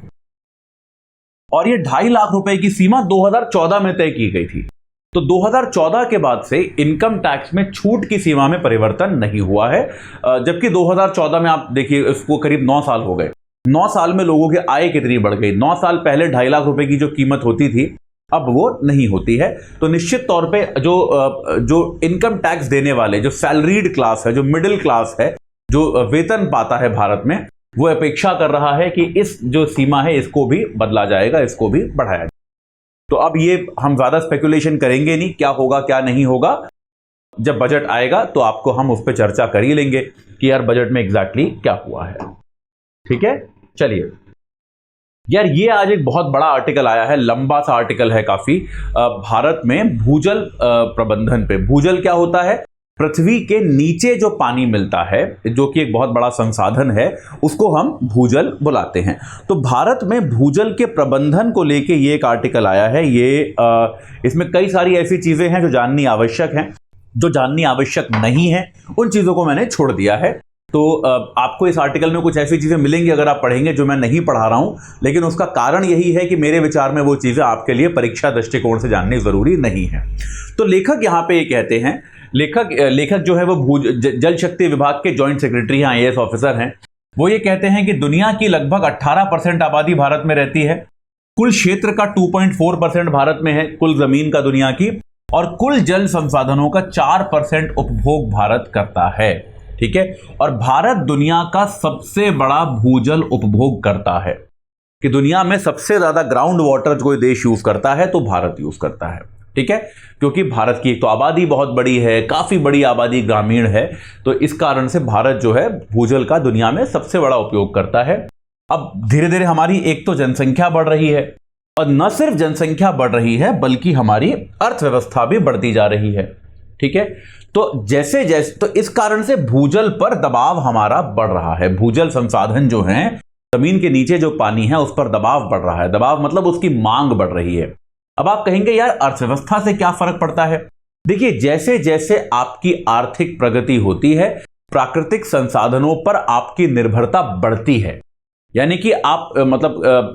और ये 2.5 लाख रुपए की सीमा 2014 में तय की गई थी। तो 2014 के बाद से इनकम टैक्स में छूट की सीमा में परिवर्तन नहीं हुआ है, जबकि 2014 में आप देखिए इसको करीब 9 साल हो गए। 9 साल में लोगों की आय कितनी बढ़ गई। 9 साल पहले 2.5 लाख रुपए की जो कीमत होती थी अब वो नहीं होती है। तो निश्चित तौर पे जो इनकम टैक्स देने वाले, जो सैलरीड क्लास है, जो मिडिल क्लास है, जो वेतन पाता है भारत में, वो अपेक्षा कर रहा है कि इस जो सीमा है इसको भी बदला जाएगा, इसको भी बढ़ाया जाएगा। तो अब ये हम ज्यादा स्पेकुलेशन करेंगे नहीं, क्या होगा क्या नहीं होगा। जब बजट आएगा तो आपको हम उस पर चर्चा कर ही लेंगे कि यार बजट में एग्जैक्टली क्या हुआ है, ठीक है। चलिए यार, ये आज एक बहुत बड़ा आर्टिकल आया है, लंबा सा आर्टिकल है काफी, भारत में भूजल प्रबंधन पे। भूजल क्या होता है? पृथ्वी के नीचे जो पानी मिलता है, जो कि एक बहुत बड़ा संसाधन है, उसको हम भूजल बुलाते हैं। तो भारत में भूजल के प्रबंधन को लेके ये एक आर्टिकल आया है। ये इसमें कई सारी ऐसी चीजें हैं जो जाननी आवश्यक हैं, जो जाननी आवश्यक नहीं है उन चीजों को मैंने छोड़ दिया है। तो आपको इस आर्टिकल में कुछ ऐसी चीजें मिलेंगी अगर आप पढ़ेंगे जो मैं नहीं पढ़ा रहा हूं, लेकिन उसका कारण यही है कि मेरे विचार में वो चीजें आपके लिए परीक्षा दृष्टिकोण से जाननी जरूरी नहीं है। तो लेखक यहां पे ये कहते हैं, लेखक जो है वो जल शक्ति विभाग के जॉइंट सेक्रेटरी हैं, IAS ऑफिसर हैं, वो ये कहते हैं कि दुनिया की लगभग 18% आबादी भारत में रहती है, कुल क्षेत्र का 2.4% भारत में है, कुल जमीन का दुनिया की, और कुल जल संसाधनों का 4% उपभोग भारत करता है। ठीक है, और भारत दुनिया का सबसे बड़ा भूजल उपभोग करता है, कि दुनिया में सबसे ज्यादा ग्राउंड वाटर कोई देश यूज करता है तो भारत यूज करता है। ठीक है, क्योंकि भारत की एक तो आबादी बहुत बड़ी है, काफी बड़ी आबादी ग्रामीण है, तो इस कारण से भारत जो है भूजल का दुनिया में सबसे बड़ा उपयोग करता है। अब धीरे धीरे हमारी एक तो जनसंख्या बढ़ रही है, और न सिर्फ जनसंख्या बढ़ रही है बल्कि हमारी अर्थव्यवस्था भी बढ़ती जा रही है। ठीक है, तो जैसे जैसे तो इस कारण से भूजल पर दबाव हमारा बढ़ रहा है। भूजल संसाधन जो हैं, जमीन के नीचे जो पानी है उस पर दबाव बढ़ रहा है। दबाव मतलब उसकी मांग बढ़ रही है। अब आप कहेंगे यार अर्थव्यवस्था से क्या फर्क पड़ता है? देखिए, जैसे जैसे आपकी आर्थिक प्रगति होती है, प्राकृतिक संसाधनों पर आपकी निर्भरता बढ़ती है। यानी कि आप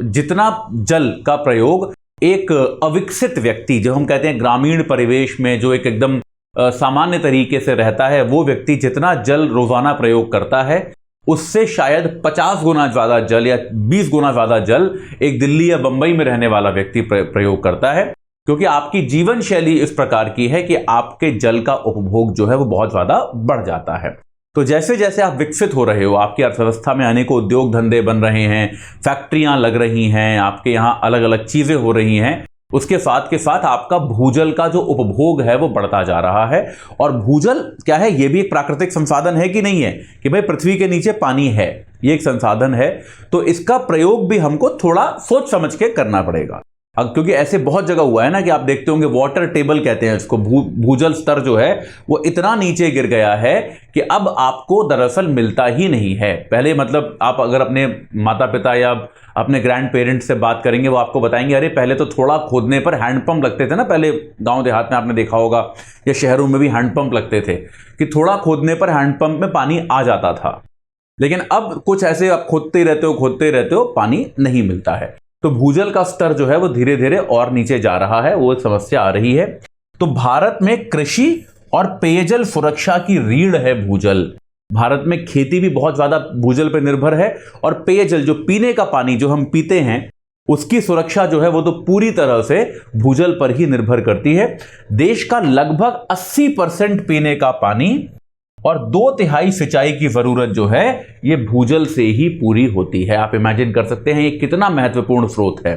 जितना जल का प्रयोग एक अविकसित व्यक्ति, जो हम कहते हैं ग्रामीण परिवेश में जो एक एकदम सामान्य तरीके से रहता है, वो व्यक्ति जितना जल रोजाना प्रयोग करता है उससे शायद 50 गुना ज्यादा जल या 20 गुना ज्यादा जल एक दिल्ली या बंबई में रहने वाला व्यक्ति प्रयोग करता है, क्योंकि आपकी जीवन शैली इस प्रकार की है कि आपके जल का उपभोग जो है वो बहुत ज्यादा बढ़ जाता है। तो जैसे जैसे आप विकसित हो रहे हो, आपकी अर्थव्यवस्था में अनेकों उद्योग धंधे बन रहे हैं, फैक्ट्रियां लग रही हैं, आपके यहाँ अलग अलग चीजें हो रही हैं, उसके साथ के साथ आपका भूजल का जो उपभोग है वो बढ़ता जा रहा है। और भूजल क्या है? ये भी एक प्राकृतिक संसाधन है कि नहीं है? कि भाई पृथ्वी के नीचे पानी है, ये एक संसाधन है, तो इसका प्रयोग भी हमको थोड़ा सोच समझ के करना पड़ेगा। अब क्योंकि ऐसे बहुत जगह हुआ है ना कि आप देखते होंगे, वाटर टेबल कहते हैं इसको, भूजल स्तर जो है वो इतना नीचे गिर गया है कि अब आपको दरअसल मिलता ही नहीं है। पहले आप अगर अपने माता पिता या अपने ग्रैंड पेरेंट्स से बात करेंगे, वो आपको बताएंगे अरे पहले तो थोड़ा खोदने पर हैंडपंप लगते थे ना, पहले गांव देहात में आपने देखा होगा, या शहरों में भी हैंडपंप लगते थे कि थोड़ा खोदने पर हैंडपंप में पानी आ जाता था। लेकिन अब कुछ ऐसे आप खोदते रहते हो, पानी नहीं मिलता है। तो भूजल का स्तर जो है वो धीरे धीरे और नीचे जा रहा है, वो एक समस्या आ रही है। तो भारत में कृषि और पेयजल सुरक्षा की रीढ़ है भूजल। भारत में खेती भी बहुत ज्यादा भूजल पर निर्भर है, और पेयजल जो पीने का पानी जो हम पीते हैं उसकी सुरक्षा जो है वो तो पूरी तरह से भूजल पर ही निर्भर करती है। देश का लगभग 80% पीने का पानी और 2/3 सिंचाई की जरूरत जो है ये भूजल से ही पूरी होती है। आप इमेजिन कर सकते हैं ये कितना महत्वपूर्ण स्रोत है।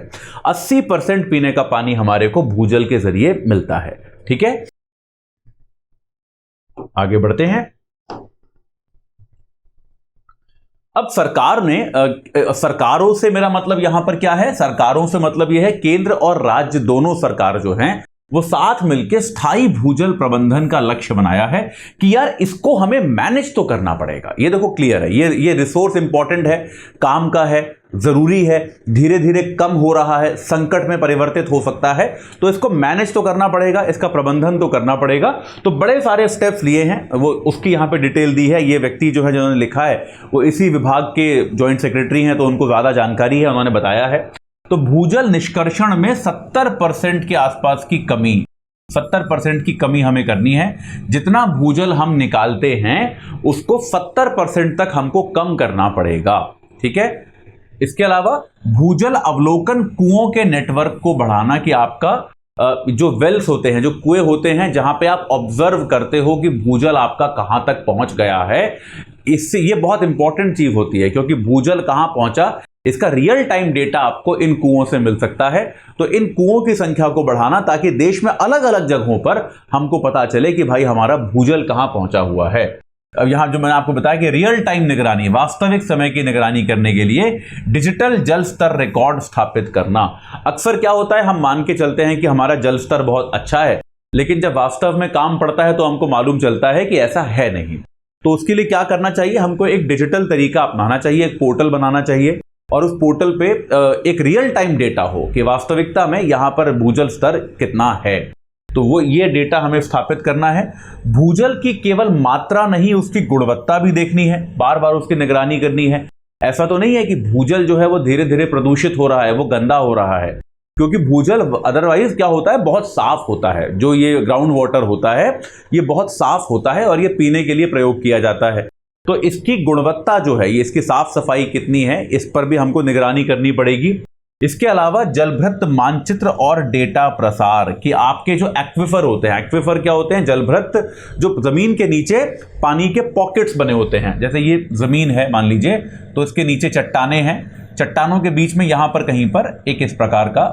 80% पीने का पानी हमारे को भूजल के जरिए मिलता है। ठीक है, आगे बढ़ते हैं। अब सरकारों से मेरा मतलब यहां पर क्या है? सरकारों से मतलब यह है केंद्र और राज्य दोनों सरकार जो हैं वो साथ मिलकर स्थायी भूजल प्रबंधन का लक्ष्य बनाया है कि यार इसको हमें मैनेज तो करना पड़ेगा। ये देखो क्लियर है, ये रिसोर्स इंपॉर्टेंट है, काम का है, जरूरी है, धीरे धीरे कम हो रहा है, संकट में परिवर्तित हो सकता है, तो इसको मैनेज तो करना पड़ेगा, इसका प्रबंधन तो करना पड़ेगा। तो बड़े सारे स्टेप्स लिए हैं, वो उसकी यहां पे डिटेल दी है। ये व्यक्ति जो है जिन्होंने लिखा है वो इसी विभाग के ज्वाइंट सेक्रेटरी हैं, तो उनको ज्यादा जानकारी है, उन्होंने बताया है। तो भूजल निष्कर्षण में 70% के आसपास की कमी, 70% की कमी हमें करनी है। जितना भूजल हम निकालते हैं उसको 70% तक हमको कम करना पड़ेगा। ठीक है, इसके अलावा भूजल अवलोकन कुओं के नेटवर्क को बढ़ाना, कि आपका जो वेल्स होते हैं, जो कुएं होते हैं, जहां पे आप ऑब्जर्व करते हो कि भूजल आपका कहां तक पहुंच गया है, इससे ये बहुत इंपॉर्टेंट चीज होती है, क्योंकि भूजल कहां पहुंचा इसका रियल टाइम डेटा आपको इन कुओं से मिल सकता है। तो इन कुओं की संख्या को बढ़ाना, ताकि देश में अलग अलग जगहों पर हमको पता चले कि भाई हमारा भूजल कहां पहुंचा हुआ है। अब यहां जो मैंने आपको बताया कि रियल टाइम निगरानी, वास्तविक समय की निगरानी करने के लिए डिजिटल जल स्तर रिकॉर्ड स्थापित करना। अक्सर क्या होता है, हम मान के चलते हैं कि हमारा जल स्तर बहुत अच्छा है, लेकिन जब वास्तव में काम पड़ता है तो हमको मालूम चलता है कि ऐसा है नहीं। तो उसके लिए क्या करना चाहिए? हमको एक डिजिटल तरीका अपनाना चाहिए, एक पोर्टल बनाना चाहिए, और उस पोर्टल पे एक रियल टाइम डेटा हो कि वास्तविकता में यहां पर भूजल स्तर कितना है। तो वो ये डेटा हमें स्थापित करना है। भूजल की केवल मात्रा नहीं, उसकी गुणवत्ता भी देखनी है, बार बार उसकी निगरानी करनी है। ऐसा तो नहीं है कि भूजल जो है वो धीरे धीरे प्रदूषित हो रहा है, वो गंदा हो रहा है, क्योंकि भूजल अदरवाइज क्या होता है, बहुत साफ होता है। जो ये ग्राउंड वाटर होता है ये बहुत साफ होता है और ये पीने के लिए प्रयोग किया जाता है। तो इसकी गुणवत्ता जो है, ये इसकी साफ सफाई कितनी है, इस पर भी हमको निगरानी करनी पड़ेगी। इसके अलावा जलभृत मानचित्र और डेटा प्रसार कि आपके जो एक्विफर होते हैं, एक्विफर क्या होते हैं, जलभृत जो जमीन के नीचे पानी के पॉकेट्स बने होते हैं। जैसे ये जमीन है मान लीजिए, तो इसके नीचे चट्टाने हैं, चट्टानों के बीच में यहां पर कहीं पर एक इस प्रकार का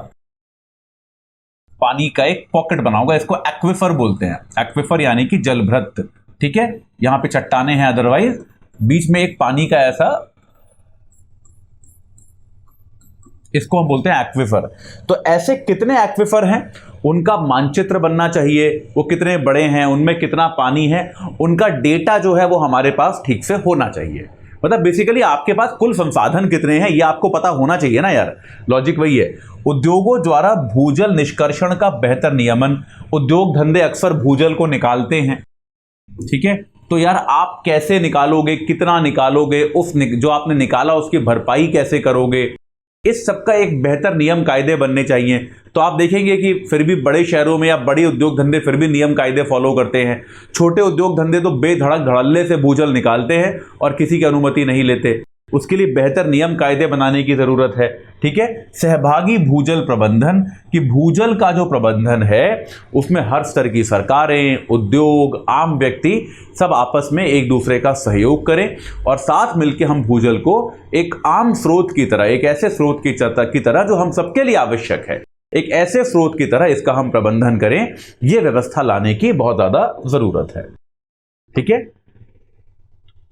पानी का एक पॉकेट बना होगा, इसको एक्विफर बोलते हैं। एक्विफर यानी कि जलभृत, ठीक है। यहां पे चट्टाने हैं, अदरवाइज बीच में एक पानी का ऐसा, इसको हम बोलते हैं एक्विफर। तो ऐसे कितने एक्विफर हैं, उनका मानचित्र बनना चाहिए, वो कितने बड़े हैं, उनमें कितना पानी है, उनका डेटा जो है वो हमारे पास ठीक से होना चाहिए। मतलब बेसिकली आपके पास कुल संसाधन कितने हैं ये आपको पता होना चाहिए ना यार, लॉजिक वही है। उद्योगों द्वारा भूजल निष्कर्षण का बेहतर नियमन, उद्योग धंधे अक्सर भूजल को निकालते हैं, ठीक है। तो यार आप कैसे निकालोगे, कितना निकालोगे, उस जो आपने निकाला उसकी भरपाई कैसे करोगे, इस सब का एक बेहतर नियम कायदे बनने चाहिए। तो आप देखेंगे कि फिर भी बड़े शहरों में या बड़े उद्योग धंधे फिर भी नियम कायदे फॉलो करते हैं। छोटे उद्योग धंधे तो बेधड़क धड़ल्ले से भूजल निकालते हैं और किसी की अनुमति नहीं लेते। उसके लिए बेहतर नियम कायदे बनाने की जरूरत है, ठीक है। सहभागी भूजल प्रबंधन कि भूजल का जो प्रबंधन है उसमें हर स्तर की सरकारें, उद्योग, आम व्यक्ति सब आपस में एक दूसरे का सहयोग करें और साथ मिलकर हम भूजल को एक आम स्रोत की तरह, एक ऐसे स्रोत की तरह जो हम सबके लिए आवश्यक है, एक ऐसे स्रोत की तरह इसका हम प्रबंधन करें। यह व्यवस्था लाने की बहुत ज्यादा जरूरत है, ठीक है।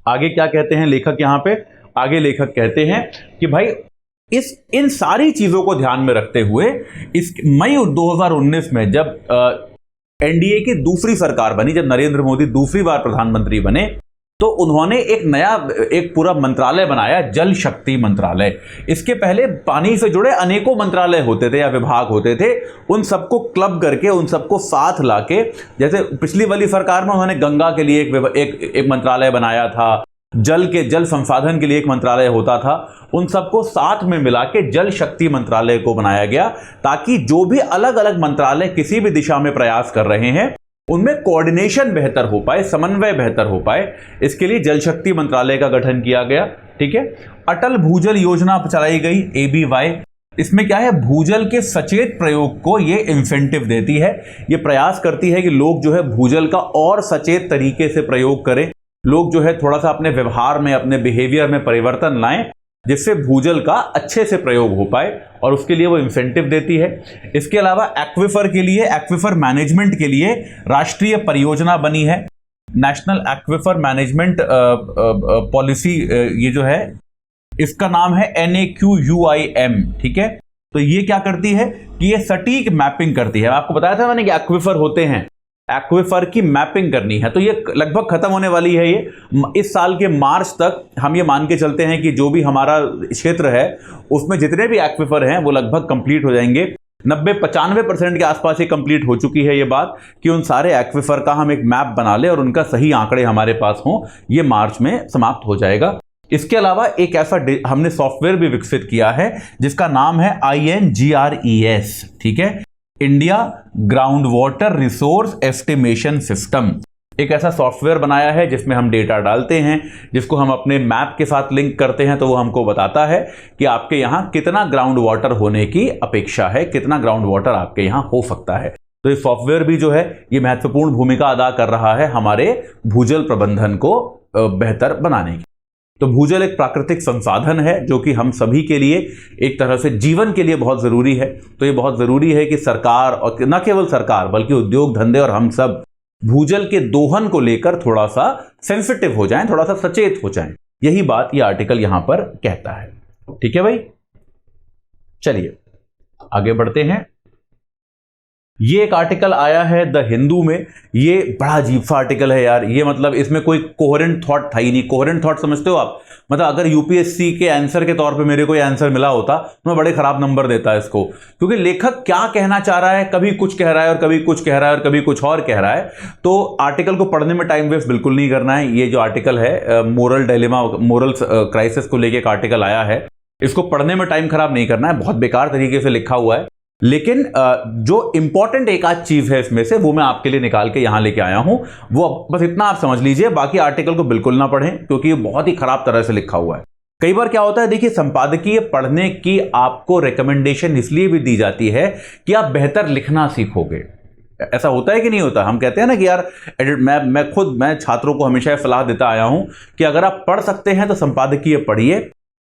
आगे क्या कहते हैं लेखक यहां पे, आगे लेखक कहते हैं कि भाई इन सारी चीजों को ध्यान में रखते हुए इस मई 2019 में जब एनडीए की दूसरी सरकार बनी, जब नरेंद्र मोदी दूसरी बार प्रधानमंत्री बने, तो उन्होंने एक पूरा मंत्रालय बनाया, जल शक्ति मंत्रालय। इसके पहले पानी से जुड़े अनेकों मंत्रालय होते थे या विभाग होते थे, उन सबको क्लब करके, उन सबको साथ लाके, जैसे पिछली वाली सरकार में उन्होंने गंगा के लिए एक मंत्रालय बनाया था, जल संसाधन के लिए एक मंत्रालय होता था, उन सबको साथ में मिला के जल शक्ति मंत्रालय को बनाया गया, ताकि जो भी अलग अलग मंत्रालय किसी भी दिशा में प्रयास कर रहे हैं उनमें कोऑर्डिनेशन बेहतर हो पाए, समन्वय बेहतर हो पाए। इसके लिए जल शक्ति मंत्रालय का गठन किया गया, ठीक है। अटल भूजल योजना चलाई गई, ABY। इसमें क्या है, भूजल के सचेत प्रयोग को ये इंसेंटिव देती है, ये प्रयास करती है कि लोग जो है भूजल का और सचेत तरीके से प्रयोग करें, लोग जो है थोड़ा सा अपने व्यवहार में, अपने बिहेवियर में परिवर्तन लाएं, जिससे भूजल का अच्छे से प्रयोग हो पाए, और उसके लिए वो इंसेंटिव देती है। इसके अलावा एक्विफर के लिए, एक्विफर मैनेजमेंट के लिए राष्ट्रीय परियोजना बनी है, नेशनल एक्विफर मैनेजमेंट पॉलिसी, ये जो है इसका नाम है NAQUIM, ठीक है। तो ये क्या करती है कि ये सटीक मैपिंग करती है। आपको बताया था मैंने कि एक्विफर होते हैं, एक्विफर की मैपिंग करनी है, तो ये लगभग खत्म होने वाली है। ये इस साल के मार्च तक हम ये मान के चलते हैं कि जो भी हमारा क्षेत्र है उसमें जितने भी एक्विफर हैं वो लगभग कंप्लीट हो जाएंगे। 90-95% के आसपास ये कंप्लीट हो चुकी है ये बात, कि उन सारे एक्विफर का हम एक मैप बना ले और उनका सही आंकड़े हमारे पास हों, ये मार्च में समाप्त हो जाएगा। इसके अलावा एक ऐसा हमने सॉफ्टवेयर भी विकसित किया है जिसका नाम है INGRES, ठीक है, India ground water resource estimation system. एक ऐसा सॉफ्टवेयर बनाया है जिसमें हम डेटा डालते हैं, जिसको हम अपने मैप के साथ लिंक करते हैं, तो वो हमको बताता है कि आपके यहां कितना ग्राउंड वाटर होने की अपेक्षा है, कितना ग्राउंड वाटर आपके यहां हो सकता है। तो ये सॉफ्टवेयर भी जो है ये महत्वपूर्ण भूमिका अदा कर रहा है हमारे भूजल प्रबंधन को बेहतर बनाने की। तो भूजल एक प्राकृतिक संसाधन है जो कि हम सभी के लिए एक तरह से जीवन के लिए बहुत ज़रूरी है। तो ये बहुत ज़रूरी है कि सरकार, और न केवल सरकार बल्कि उद्योग धंधे और हम सब भूजल के दोहन को लेकर थोड़ा सा सेंसिटिव हो जाएं, थोड़ा सा सचेत हो जाएं। यही बात ये आर्टिकल यहां पर कहता है, ठीक है भाई। चलिए आगे बढ़ते हैं। ये एक आर्टिकल आया है द हिंदू में, ये बड़ा अजीब सा आर्टिकल है यार। ये मतलब इसमें कोई कोहेरेंट थॉट था ही नहीं। कोहेरेंट थॉट समझते हो आप? मतलब अगर यूपीएससी के आंसर के तौर पे मेरे को आंसर मिला होता तो मैं बड़े खराब नंबर देता है इसको, क्योंकि लेखक क्या कहना चाह रहा है, कभी कुछ कह रहा है और कभी कुछ कह रहा है और कभी कुछ और कह रहा है। तो आर्टिकल को पढ़ने में टाइम वेस्ट बिल्कुल नहीं करना है। ये जो आर्टिकल है मोरल डायलेमा, मोरल क्राइसिस को लेकर एक आर्टिकल आया है, इसको पढ़ने में टाइम खराब नहीं करना है। बहुत बेकार तरीके से लिखा हुआ है, लेकिन जो इंपॉर्टेंट एक आध चीज है इसमें से वो मैं आपके लिए निकाल के यहां लेके आया हूं, वो बस इतना आप समझ लीजिए, बाकी आर्टिकल को बिल्कुल ना पढ़ें क्योंकि ये बहुत ही खराब तरह से लिखा हुआ है। कई बार क्या होता है, देखिए, संपादकीय पढ़ने की आपको रिकमेंडेशन इसलिए भी दी जाती है कि आप बेहतर लिखना सीखोगे। ऐसा होता है कि नहीं होता? हम कहते हैं ना कि यार मैं छात्रों को हमेशा सलाह देता आया हूं कि अगर आप पढ़ सकते हैं तो संपादकीय पढ़िए,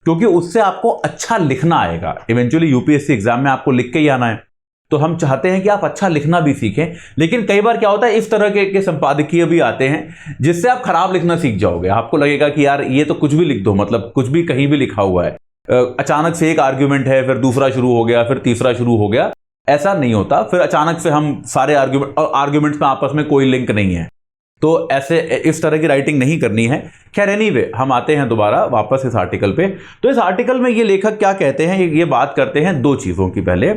क्योंकि उससे आपको अच्छा लिखना आएगा। इवेंचुअली यूपीएससी एग्जाम में आपको लिख के ही आना है, तो हम चाहते हैं कि आप अच्छा लिखना भी सीखें। लेकिन कई बार क्या होता है, इस तरह के संपादकीय भी आते हैं जिससे आप खराब लिखना सीख जाओगे। आपको लगेगा कि यार ये तो कुछ भी लिख दो, मतलब कुछ भी कहीं भी लिखा हुआ है, अचानक से एक आर्ग्यूमेंट है, फिर दूसरा शुरू हो गया, फिर तीसरा शुरू हो गया। ऐसा नहीं होता, फिर अचानक से हम सारे आर्ग्यूमेंट्स में आपस में कोई लिंक नहीं है, तो ऐसे इस तरह की राइटिंग नहीं करनी है। खैर एनीवे, हम आते हैं दोबारा वापस इस आर्टिकल पे। तो इस आर्टिकल में ये लेखक क्या कहते हैं, ये बात करते हैं दो चीजों की। पहले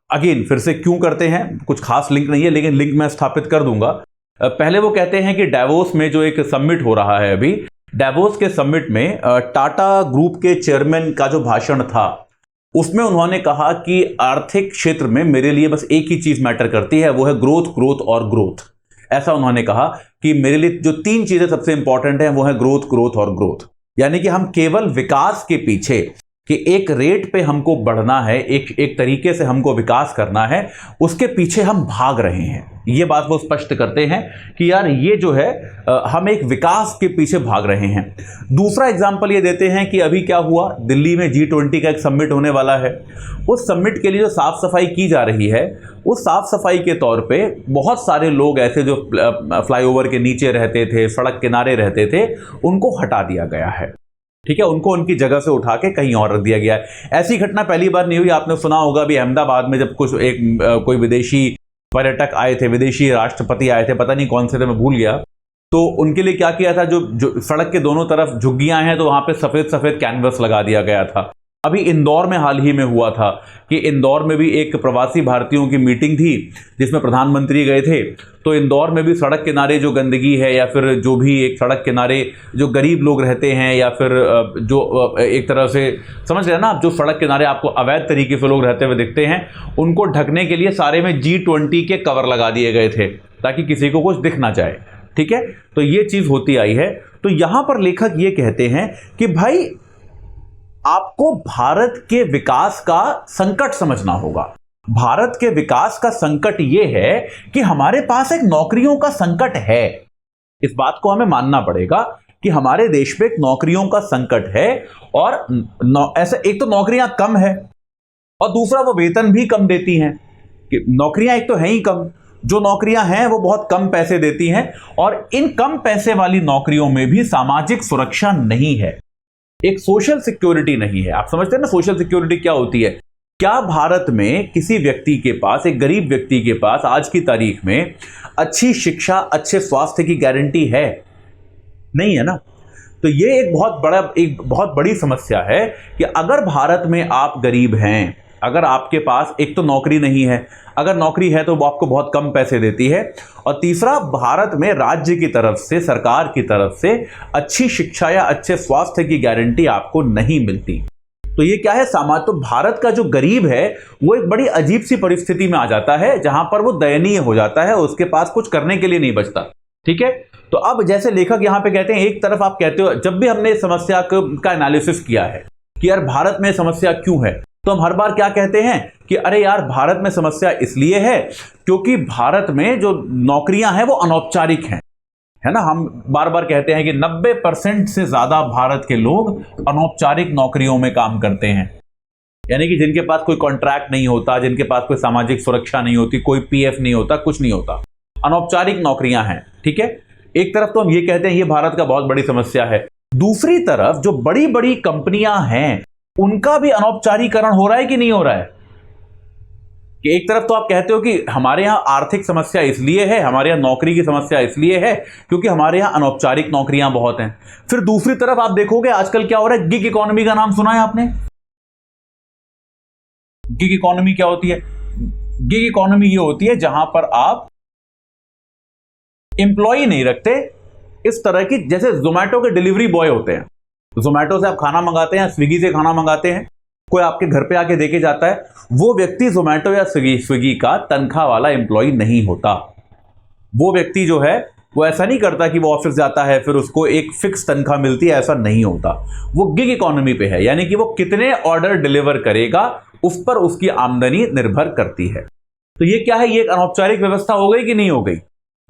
अगेन फिर से क्यों करते हैं, कुछ खास लिंक नहीं है, लेकिन लिंक मैं स्थापित कर दूंगा। पहले वो कहते हैं कि डावोस में जो एक समिट हो रहा है अभी, डावोस के समिट में टाटा ग्रुप के चेयरमैन का जो भाषण था उसमें उन्होंने कहा कि आर्थिक क्षेत्र में मेरे लिए बस एक ही चीज मैटर करती है, वो है ग्रोथ, ग्रोथ और ग्रोथ। ऐसा उन्होंने कहा कि मेरे लिए जो तीन चीजें सबसे इंपॉर्टेंट हैं वो है ग्रोथ, ग्रोथ और ग्रोथ। यानी कि हम केवल विकास के पीछे कि एक रेट पे हमको बढ़ना है, एक तरीके से हमको विकास करना है, उसके पीछे हम भाग रहे हैं। ये बात वो स्पष्ट करते हैं कि यार ये जो है हम एक विकास के पीछे भाग रहे हैं। दूसरा एग्जांपल ये देते हैं कि अभी क्या हुआ, दिल्ली में G20 का एक समिट होने वाला है। उस समिट के लिए जो साफ सफाई की जा रही है, उस साफ सफाई के तौर पे बहुत सारे लोग ऐसे जो फ्लाईओवर के नीचे रहते थे, सड़क किनारे रहते थे, उनको हटा दिया गया है। ठीक है, उनको उनकी जगह से उठा के कहीं और रख दिया गया है। ऐसी घटना पहली बार नहीं हुई। आपने सुना होगा भी अहमदाबाद में जब कोई विदेशी पर्यटक आए थे, विदेशी राष्ट्रपति आए थे, पता नहीं कौन से थे, मैं भूल गया, तो उनके लिए क्या किया था, जो सड़क के दोनों तरफ झुग्गियां हैं तो वहां पे सफेद सफेद कैनवस लगा दिया गया था। अभी इंदौर में हाल ही में हुआ था कि इंदौर में भी एक प्रवासी भारतीयों की मीटिंग थी जिसमें प्रधानमंत्री गए थे। तो इंदौर में भी सड़क किनारे जो गंदगी है, या फिर जो भी एक सड़क किनारे जो गरीब लोग रहते हैं, या फिर जो एक तरह से समझ रहे हैं ना आप, जो सड़क किनारे आपको अवैध तरीके से लोग रहते हुए दिखते हैं, उनको ढकने के लिए सारे में G20 के कवर लगा दिए गए थे ताकि किसी को कुछ दिख ना जाए। ठीक है, तो ये चीज होती आई है। तो यहां पर लेखक ये कहते हैं कि भाई आपको भारत के विकास का संकट समझना होगा। भारत के विकास का संकट यह है कि हमारे पास एक नौकरियों का संकट है। इस बात को हमें मानना पड़ेगा कि हमारे देश में एक नौकरियों का संकट है, और ऐसा एक तो नौकरियां कम है, और दूसरा वो वेतन भी कम देती हैं। कि नौकरियां एक तो हैं ही कम, जो नौकरियां हैं वो बहुत कम पैसे देती हैं, और इन कम पैसे वाली नौकरियों में भी सामाजिक सुरक्षा नहीं है, एक सोशल सिक्योरिटी नहीं है। आप समझते हैं ना सोशल सिक्योरिटी क्या होती है? क्या भारत में किसी व्यक्ति के पास, एक गरीब व्यक्ति के पास आज की तारीख में अच्छी शिक्षा, अच्छे स्वास्थ्य की गारंटी है? नहीं है ना। तो ये एक बहुत बड़ी समस्या है कि अगर भारत में आप गरीब हैं, अगर आपके पास एक तो नौकरी नहीं है, अगर नौकरी है तो वो आपको बहुत कम पैसे देती है, और तीसरा भारत में राज्य की तरफ से, सरकार की तरफ से अच्छी शिक्षा या अच्छे स्वास्थ्य की गारंटी आपको नहीं मिलती। तो ये क्या है, समाज। तो भारत का जो गरीब है वो एक बड़ी अजीब सी परिस्थिति में आ जाता है जहां पर वो दयनीय हो जाता है, उसके पास कुछ करने के लिए नहीं बचता। ठीक है, तो अब जैसे लेखक यहां पे कहते हैं, एक तरफ आप कहते हो, जब भी हमने समस्या का एनालिसिस किया है कि यार भारत में समस्या क्यों है, तो हम हर बार क्या कहते हैं कि अरे यार भारत में समस्या इसलिए है क्योंकि भारत में जो नौकरियां हैं वो अनौपचारिक हैं, है ना। हम बार बार कहते हैं कि 90% से ज्यादा भारत के लोग अनौपचारिक नौकरियों में काम करते हैं, यानी कि जिनके पास कोई कॉन्ट्रैक्ट नहीं होता, जिनके पास कोई सामाजिक सुरक्षा नहीं होती, कोई पीएफ नहीं होता, कुछ नहीं होता, अनौपचारिक नौकरियां हैं। ठीक है, एक तरफ तो हम ये कहते हैं ये भारत का बहुत बड़ी समस्या है, दूसरी तरफ जो बड़ी बड़ी कंपनियां हैं उनका भी अनौपचारीकरण हो रहा है कि नहीं हो रहा है। कि एक तरफ तो आप कहते हो कि हमारे यहां आर्थिक समस्या इसलिए है, हमारे यहां नौकरी की समस्या इसलिए है क्योंकि हमारे यहां अनौपचारिक नौकरियां बहुत हैं। फिर दूसरी तरफ आप देखोगे आजकल क्या हो रहा है, गिग इकोनॉमी का नाम सुना है आपने? गिग इकोनॉमी क्या होती है? गिग इकोनॉमी ये होती है जहां पर आप एम्प्लॉय नहीं रखते, इस तरह की, जैसे जोमैटो के डिलीवरी बॉय होते हैं, जोमैटो से आप खाना मंगाते हैं, स्विगी से खाना मंगाते हैं, कोई आपके घर पे आके देके जाता है, वो व्यक्ति जोमेटो या स्विगी का तनख्वाह वाला एम्प्लॉय नहीं होता। वो व्यक्ति जो है वो ऐसा नहीं करता कि वो ऑफिस जाता है फिर उसको एक फिक्स तनख्वाह मिलती है, ऐसा नहीं होता। वो गिग इकोनॉमी पे है, यानी कि वो कितने ऑर्डर डिलीवर करेगा उस पर उसकी आमदनी निर्भर करती है। तो ये क्या है, ये एक अनौपचारिक व्यवस्था हो गई कि नहीं हो गई।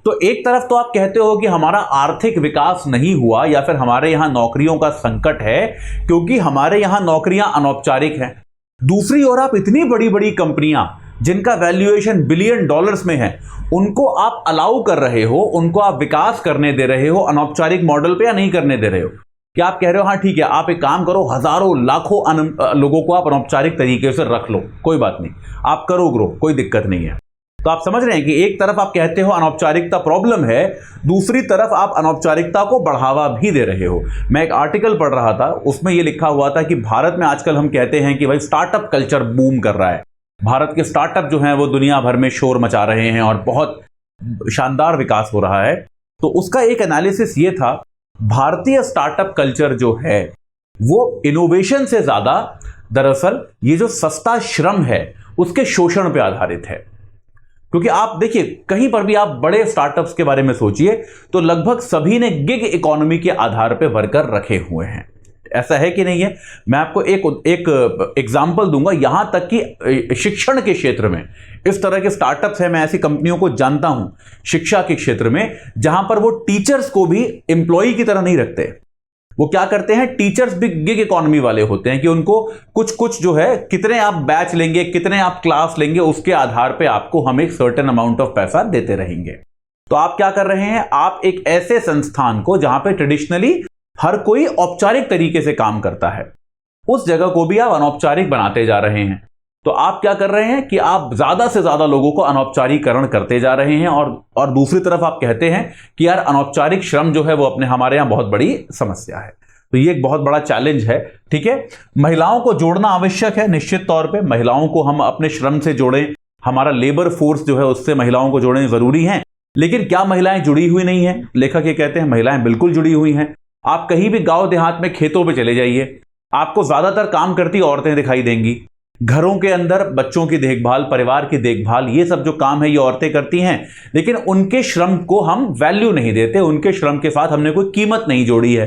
तो एक तरफ तो आप कहते हो कि हमारा आर्थिक विकास नहीं हुआ या फिर हमारे यहां नौकरियों का संकट है क्योंकि हमारे यहां नौकरियां अनौपचारिक हैं। दूसरी ओर आप इतनी बड़ी बड़ी कंपनियां जिनका वैल्यूएशन बिलियन डॉलर्स में है, उनको आप अलाउ कर रहे हो, उनको आप विकास करने दे रहे हो अनौपचारिक मॉडल पे या नहीं करने दे रहे हो। क्या आप कह रहे हो हाँ ठीक है आप एक काम करो, हजारों लाखों लोगों को आप अनौपचारिक तरीके से रख लो, कोई बात नहीं, आप करो ग्रो, कोई दिक्कत नहीं है। तो आप समझ रहे हैं कि एक तरफ आप कहते हो अनौपचारिकता प्रॉब्लम है, दूसरी तरफ आप अनौपचारिकता को बढ़ावा भी दे रहे हो। मैं एक आर्टिकल पढ़ रहा था, उसमें यह लिखा हुआ था कि भारत में आजकल हम कहते हैं कि भाई स्टार्टअप कल्चर बूम कर रहा है, भारत के स्टार्टअप जो हैं वो दुनिया भर में शोर मचा रहे हैं और बहुत शानदार विकास हो रहा है। तो उसका एक एनालिसिस ये था, भारतीय स्टार्टअप कल्चर जो है वो इनोवेशन से ज्यादा दरअसल ये जो सस्ता श्रम है उसके शोषण पे आधारित है। क्योंकि आप देखिए कहीं पर भी आप बड़े स्टार्टअप्स के बारे में सोचिए तो लगभग सभी ने गिग इकोनॉमी के आधार पे वर्कर रखे हुए हैं। ऐसा है कि नहीं है? मैं आपको एक एग्जांपल दूंगा, यहां तक कि शिक्षण के क्षेत्र में इस तरह के स्टार्टअप्स हैं, मैं ऐसी कंपनियों को जानता हूं शिक्षा के क्षेत्र में, जहां पर वो टीचर्स को भी एम्प्लॉय की तरह नहीं रखते। वो क्या करते हैं, टीचर्स भी गिग इकोनॉमी वाले होते हैं कि उनको कुछ कुछ जो है, कितने आप बैच लेंगे, कितने आप क्लास लेंगे, उसके आधार पे आपको हम एक सर्टेन अमाउंट ऑफ पैसा देते रहेंगे। तो आप क्या कर रहे हैं, आप एक ऐसे संस्थान को जहां पे ट्रेडिशनली हर कोई औपचारिक तरीके से काम करता है, उस जगह को भी आप अनौपचारिक बनाते जा रहे हैं। तो आप क्या कर रहे हैं कि आप ज्यादा से ज्यादा लोगों को अनौपचारीकरण करते जा रहे हैं और दूसरी तरफ आप कहते हैं कि यार अनौपचारिक श्रम जो है वो हमारे यहां बहुत बड़ी समस्या है। तो ये एक बहुत बड़ा चैलेंज है। ठीक है, महिलाओं को जोड़ना आवश्यक है, निश्चित तौर पे महिलाओं को हम अपने श्रम से जोड़ें, हमारा लेबर फोर्स जो है उससे महिलाओं को जोड़ना जरूरी है। लेकिन क्या महिलाएं जुड़ी हुई नहीं है? लेखक ये कहते हैं महिलाएं बिल्कुल जुड़ी हुई हैं। आप कहीं भी गांव देहात में खेतों पे चले जाइए, आपको ज्यादातर काम करती औरतें दिखाई देंगी। घरों के अंदर बच्चों की देखभाल, परिवार की देखभाल, ये सब जो काम है ये औरतें करती हैं। लेकिन उनके श्रम को हम वैल्यू नहीं देते, उनके श्रम के साथ हमने कोई कीमत नहीं जोड़ी है।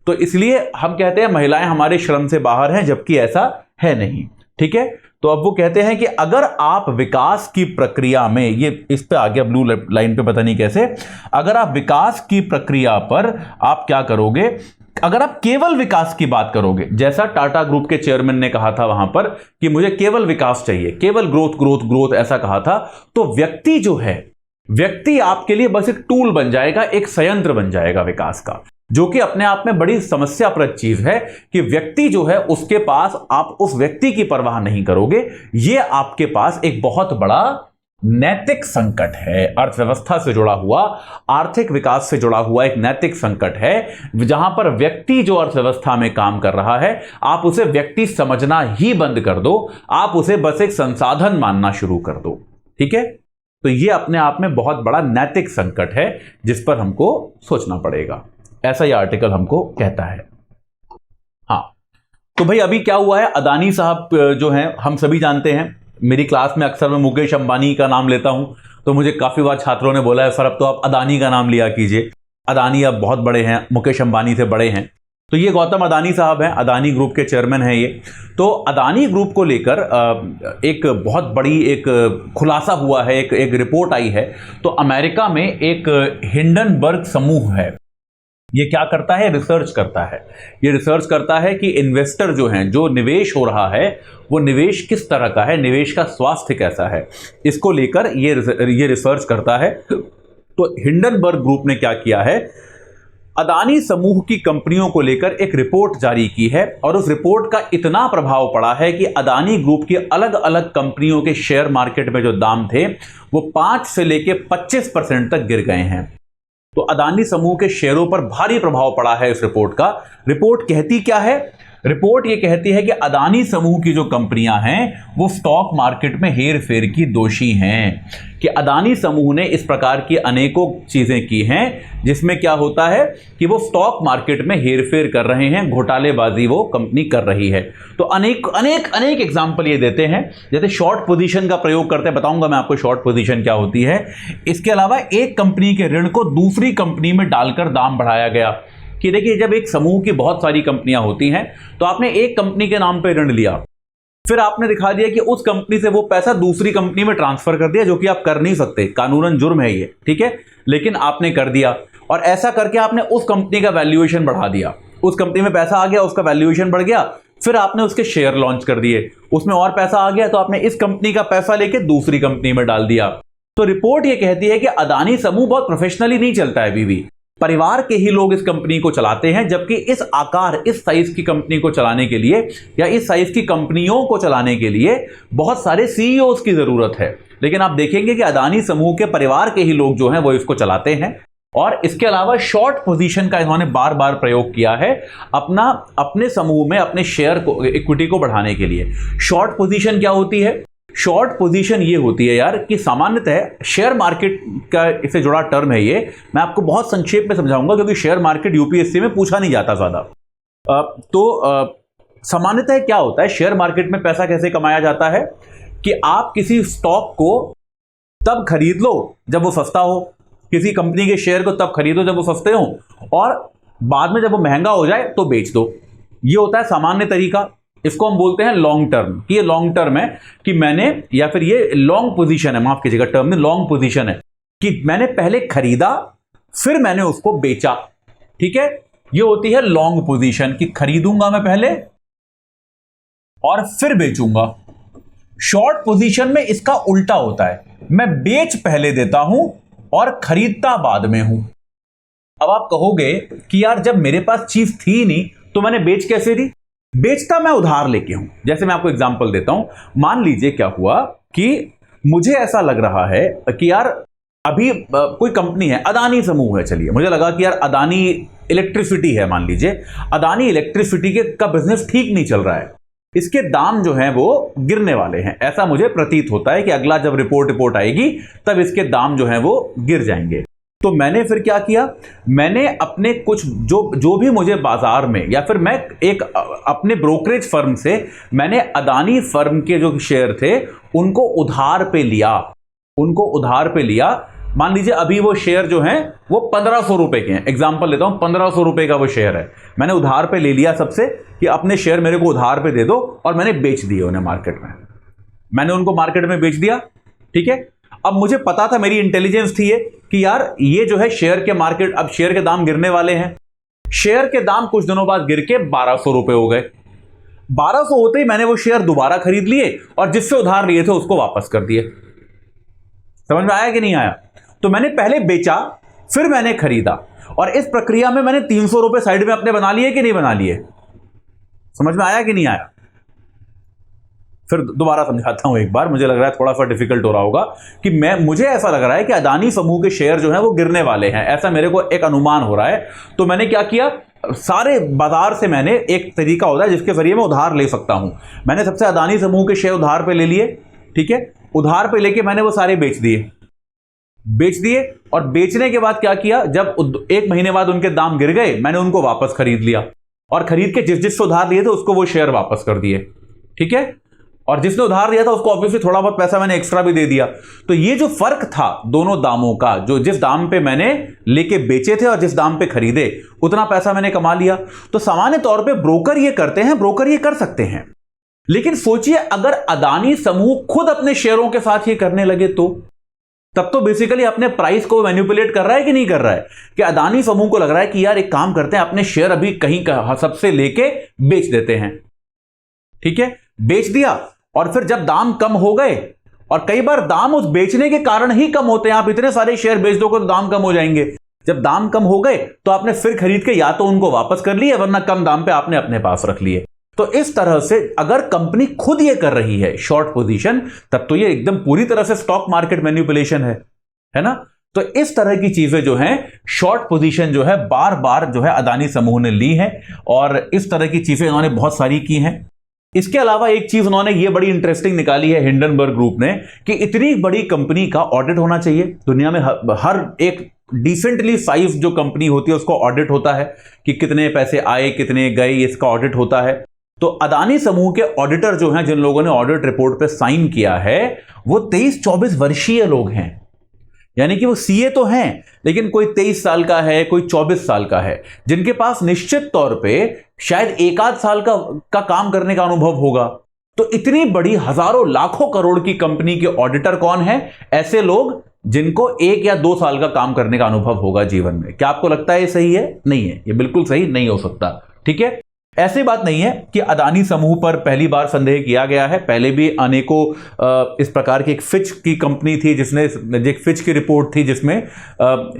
तो इसलिए हम कहते हैं महिलाएं हमारे श्रम से बाहर हैं, जबकि ऐसा है नहीं। ठीक है, तो अब वो कहते हैं कि अगर आप विकास की प्रक्रिया में, ये इस पे आ गया ब्लू लाइन पे, पता नहीं कैसे, अगर आप विकास की प्रक्रिया पर आप क्या करोगे, अगर आप केवल विकास की बात करोगे, जैसा टाटा ग्रुप के चेयरमैन ने कहा था वहां पर कि मुझे केवल विकास चाहिए, केवल ग्रोथ ग्रोथ ग्रोथ ऐसा कहा था, तो व्यक्ति जो है, व्यक्ति आपके लिए बस एक टूल बन जाएगा, एक संयंत्र बन जाएगा विकास का, जो कि अपने आप में बड़ी समस्याप्रद चीज है कि व्यक्ति जो है उसके पास आप उस व्यक्ति की परवाह नहीं करोगे। यह आपके पास एक बहुत बड़ा नैतिक संकट है, अर्थव्यवस्था से जुड़ा हुआ, आर्थिक विकास से जुड़ा हुआ एक नैतिक संकट है, जहां पर व्यक्ति जो अर्थव्यवस्था में काम कर रहा है, आप उसे व्यक्ति समझना ही बंद कर दो, आप उसे बस एक संसाधन मानना शुरू कर दो। ठीक है, तो यह अपने आप में बहुत बड़ा नैतिक संकट है जिस पर हमको सोचना पड़ेगा, ऐसा यह आर्टिकल हमको कहता है। हाँ, तो भाई अभी क्या हुआ है, अदानी साहब जो हैं हम सभी जानते हैं, मेरी क्लास में अक्सर मैं मुकेश अंबानी का नाम लेता हूं, तो मुझे काफी बार छात्रों ने बोला है सर अब तो आप अदानी का नाम लिया कीजिए, अदानी अब बहुत बड़े हैं, मुकेश अंबानी से बड़े हैं। तो ये गौतम अदानी साहब हैं, अदानी ग्रुप के चेयरमैन हैं ये। तो अदानी ग्रुप को लेकर एक बहुत बड़ी एक खुलासा हुआ है, एक रिपोर्ट आई है। तो अमेरिका में एक हिंडनबर्ग समूह है, ये क्या करता है, रिसर्च करता है। ये रिसर्च करता है कि इन्वेस्टर जो हैं, जो निवेश हो रहा है वो निवेश किस तरह का है, निवेश का स्वास्थ्य कैसा है, इसको लेकर ये रिसर्च करता है। तो हिंडनबर्ग ग्रुप ने क्या किया है, अदानी समूह की कंपनियों को लेकर एक रिपोर्ट जारी की है, और उस रिपोर्ट का इतना प्रभाव पड़ा है कि अदानी ग्रुप की अलग अलग कंपनियों के शेयर मार्केट में जो दाम थे वो 5 से लेकर 25% तक गिर गए हैं। तो अदानी समूह के शेयरों पर भारी प्रभाव पड़ा है इस रिपोर्ट का। रिपोर्ट कहती क्या है, रिपोर्ट ये कहती है कि अदानी समूह की जो कंपनियां हैं वो स्टॉक मार्केट में हेर फेर की दोषी हैं, कि अदानी समूह ने इस प्रकार की अनेकों चीजें की हैं जिसमें क्या होता है कि वो स्टॉक मार्केट में हेर फेर कर रहे हैं, घोटालेबाजी वो कंपनी कर रही है। तो अनेक अनेक अनेक एग्जाम्पल ये देते हैं, जैसे शॉर्ट पोजीशन का प्रयोग करते हैं, बताऊंगा मैं आपको शॉर्ट पोजीशन क्या होती है। इसके अलावा एक कंपनी के ऋण को दूसरी कंपनी में डालकर दाम बढ़ाया गया, कि देखिए जब एक समूह की बहुत सारी कंपनियां होती हैं तो आपने एक कंपनी के नाम पे ऋण लिया, फिर आपने दिखा दिया कि उस कंपनी से वो पैसा दूसरी कंपनी में ट्रांसफर कर दिया, जो कि आप कर नहीं सकते, कानूनन जुर्म है ये, ठीक है, लेकिन आपने कर दिया। और ऐसा करके आपने उस कंपनी का वैल्यूएशन बढ़ा दिया, उस कंपनी में पैसा आ गया, उसका वैल्यूएशन बढ़ गया, फिर आपने उसके शेयर लॉन्च कर दिए, उसमें और पैसा आ गया तो आपने इस कंपनी का पैसा लेके दूसरी कंपनी में डाल दिया। तो रिपोर्ट ये कहती है कि अदानी समूह बहुत प्रोफेशनली नहीं चलता है, अभी भी परिवार के ही लोग इस कंपनी को चलाते हैं, जबकि इस आकार, इस साइज की कंपनी को चलाने के लिए या इस साइज की कंपनियों को चलाने के लिए बहुत सारे सीईओज की जरूरत है। लेकिन आप देखेंगे कि अदानी समूह के परिवार के ही लोग जो हैं वो इसको चलाते हैं। और इसके अलावा शॉर्ट पोजीशन का इन्होंने बार बार प्रयोग किया है अपने समूह में अपने शेयर को, इक्विटी को बढ़ाने के लिए। शॉर्ट पोजीशन क्या होती है? शॉर्ट पोजीशन ये होती है यार कि सामान्यतः शेयर मार्केट का इससे जुड़ा टर्म है ये, मैं आपको बहुत संक्षेप में समझाऊंगा क्योंकि शेयर मार्केट यूपीएससी में पूछा नहीं जाता ज्यादा। सामान्यतः क्या होता है, शेयर मार्केट में पैसा कैसे कमाया जाता है कि आप किसी स्टॉक को तब खरीद लो जब वो सस्ता हो, किसी कंपनी के शेयर को तब खरीदो जब वो सस्ते हो, और बाद में जब वो महंगा हो जाए तो बेच दो। ये होता है सामान्य तरीका। इसको हम बोलते हैं लॉन्ग टर्म, कि ये लॉन्ग टर्म है कि मैंने, या फिर ये लॉन्ग पोजीशन है, माफ कीजिएगा टर्म में लॉन्ग पोजीशन है, कि मैंने पहले खरीदा फिर मैंने उसको बेचा, ठीक है, ये होती है लॉन्ग पोजीशन, कि खरीदूंगा मैं पहले और फिर बेचूंगा। शॉर्ट पोजीशन में इसका उल्टा होता है, मैं बेच पहले देता हूं और खरीदता बाद में हूं। अब आप कहोगे कि यार जब मेरे पास चीज थी नहीं तो मैंने बेच कैसे दी? बेचता मैं उधार लेके हूं। जैसे मैं आपको एग्जांपल देता हूं, मान लीजिए क्या हुआ कि मुझे ऐसा लग रहा है कि यार अभी कोई कंपनी है, अदानी समूह है, चलिए मुझे लगा कि यार अदानी इलेक्ट्रिसिटी है, मान लीजिए अदानी इलेक्ट्रिसिटी का बिजनेस ठीक नहीं चल रहा है, इसके दाम जो हैं वो गिरने वाले हैं, ऐसा मुझे प्रतीत होता है कि अगला जब रिपोर्ट आएगी तब इसके दाम जो हैं वो गिर जाएंगे। तो मैंने फिर क्या किया, मैंने अपने कुछ जो भी मुझे बाजार में, या फिर मैं एक अपने ब्रोकरेज फर्म से मैंने अदानी फर्म के जो शेयर थे उनको उधार पे लिया। मान लीजिए अभी वो शेयर जो हैं वो 1500 रुपए के हैं, एग्जांपल लेता हूं, 1500 रुपए का वो शेयर है, मैंने उधार पे ले लिया सबसे कि अपने शेयर मेरे को उधार पे दे दो, और मैंने बेच दिए उन्हें मार्केट में, मैंने उनको मार्केट में बेच दिया, ठीक है। अब मुझे पता था, मेरी इंटेलिजेंस थी ये कि यार ये जो है शेयर के मार्केट, अब शेयर के दाम गिरने वाले हैं। शेयर के दाम कुछ दिनों बाद गिर के 1200 रुपए हो गए। 1200 होते ही मैंने वो शेयर दोबारा खरीद लिए और जिससे उधार लिए थे उसको वापस कर दिए। समझ में आया कि नहीं आया? तो मैंने पहले बेचा फिर मैंने खरीदा, और इस प्रक्रिया में मैंने 300 रुपए साइड में अपने बना लिए कि नहीं बना लिए? समझ में आया कि नहीं आया? फिर दोबारा समझाता हूं एक बार, मुझे लग रहा है थोड़ा सा डिफिकल्ट हो रहा होगा कि मुझे ऐसा लग रहा है कि अदानी समूह के शेयर जो हैं वो गिरने वाले हैं, ऐसा मेरे को एक अनुमान हो रहा है। तो मैंने क्या किया, सारे बाजार से मैंने, एक तरीका होता है जिसके जरिए मैं उधार ले सकता हूं, मैंने सबसे अदानी समूह के शेयर उधार पे ले लिए, ठीक है, उधार पे लेके मैंने वो सारे बेच दिए, और बेचने के बाद क्या किया, जब एक महीने बाद उनके दाम गिर गए मैंने उनको वापस खरीद लिया, और खरीद के जिससे उधार लिए थे उसको वो शेयर वापस कर दिए, ठीक है। और जिसने उधार दिया था उसको ऑब्वियसली थोड़ा बहुत पैसा मैंने एक्स्ट्रा भी दे दिया। तो ये जो फर्क था दोनों दामों का, जो जिस दाम पे मैंने लेके बेचे थे और जिस दाम पे खरीदे, उतना पैसा मैंने कमा लिया। तो सामान्य तौर पे ब्रोकर ये करते हैं, ब्रोकर ये कर सकते हैं, लेकिन सोचिए अगर अदानी समूह खुद अपने शेयरों के साथ ये करने लगे तो, तब तो बेसिकली अपने प्राइस को मैनिपुलेट कर रहा है कि नहीं कर रहा है, कि अदानी समूह को लग रहा है कि यार एक काम करते हैं, अपने शेयर अभी कहीं सबसे लेके बेच देते हैं, ठीक है, बेच दिया, और फिर जब दाम कम हो गए, और कई बार दाम उस बेचने के कारण ही कम होते हैं, आप इतने सारे शेयर बेच दोगे तो दाम कम हो जाएंगे, जब दाम कम हो गए तो आपने फिर खरीद के या तो उनको वापस कर लिए, वरना कम दाम पे आपने अपने पास रख लिए। तो इस तरह से अगर कंपनी खुद ये कर रही है शॉर्ट पोजीशन, तब तो ये एकदम पूरी तरह से स्टॉक मार्केट मैनिपुलेशन है ना। तो इस तरह की चीजें जो हैं, शॉर्ट पोजीशन जो है बार बार जो है अदानी समूह ने ली है और इस तरह की चीजें इन्होंने बहुत सारी की हैं। इसके अलावा एक चीज उन्होंने ये बड़ी इंटरेस्टिंग निकाली है हिंडनबर्ग ग्रुप ने कि इतनी बड़ी कंपनी का ऑडिट होना चाहिए। दुनिया में हर एक डिसेंटली साइज जो कंपनी होती है उसको ऑडिट होता है कि कितने पैसे आए कितने गए, इसका ऑडिट होता है। तो अदानी समूह के ऑडिटर जो हैं, जिन लोगों ने ऑडिट रिपोर्ट पे साइन किया है, वो 23-24 वर्षीय लोग हैं। यानी कि वो सीए तो हैं लेकिन कोई 23 साल का है, कोई 24 साल का है, जिनके पास निश्चित तौर पे शायद 1-8 साल का काम करने का अनुभव होगा। तो इतनी बड़ी हजारों लाखों करोड़ की कंपनी के ऑडिटर कौन है? ऐसे लोग जिनको 1 या 2 साल का काम करने का अनुभव होगा जीवन में। क्या आपको लगता है ये सही है? नहीं है, ये बिल्कुल सही नहीं हो सकता। ठीक है, ऐसी बात नहीं है कि अदानी समूह पर पहली बार संदेह किया गया है। पहले भी अनेकों इस प्रकार की एक फिच की कंपनी थी जिसने एक फिच की रिपोर्ट थी जिसमें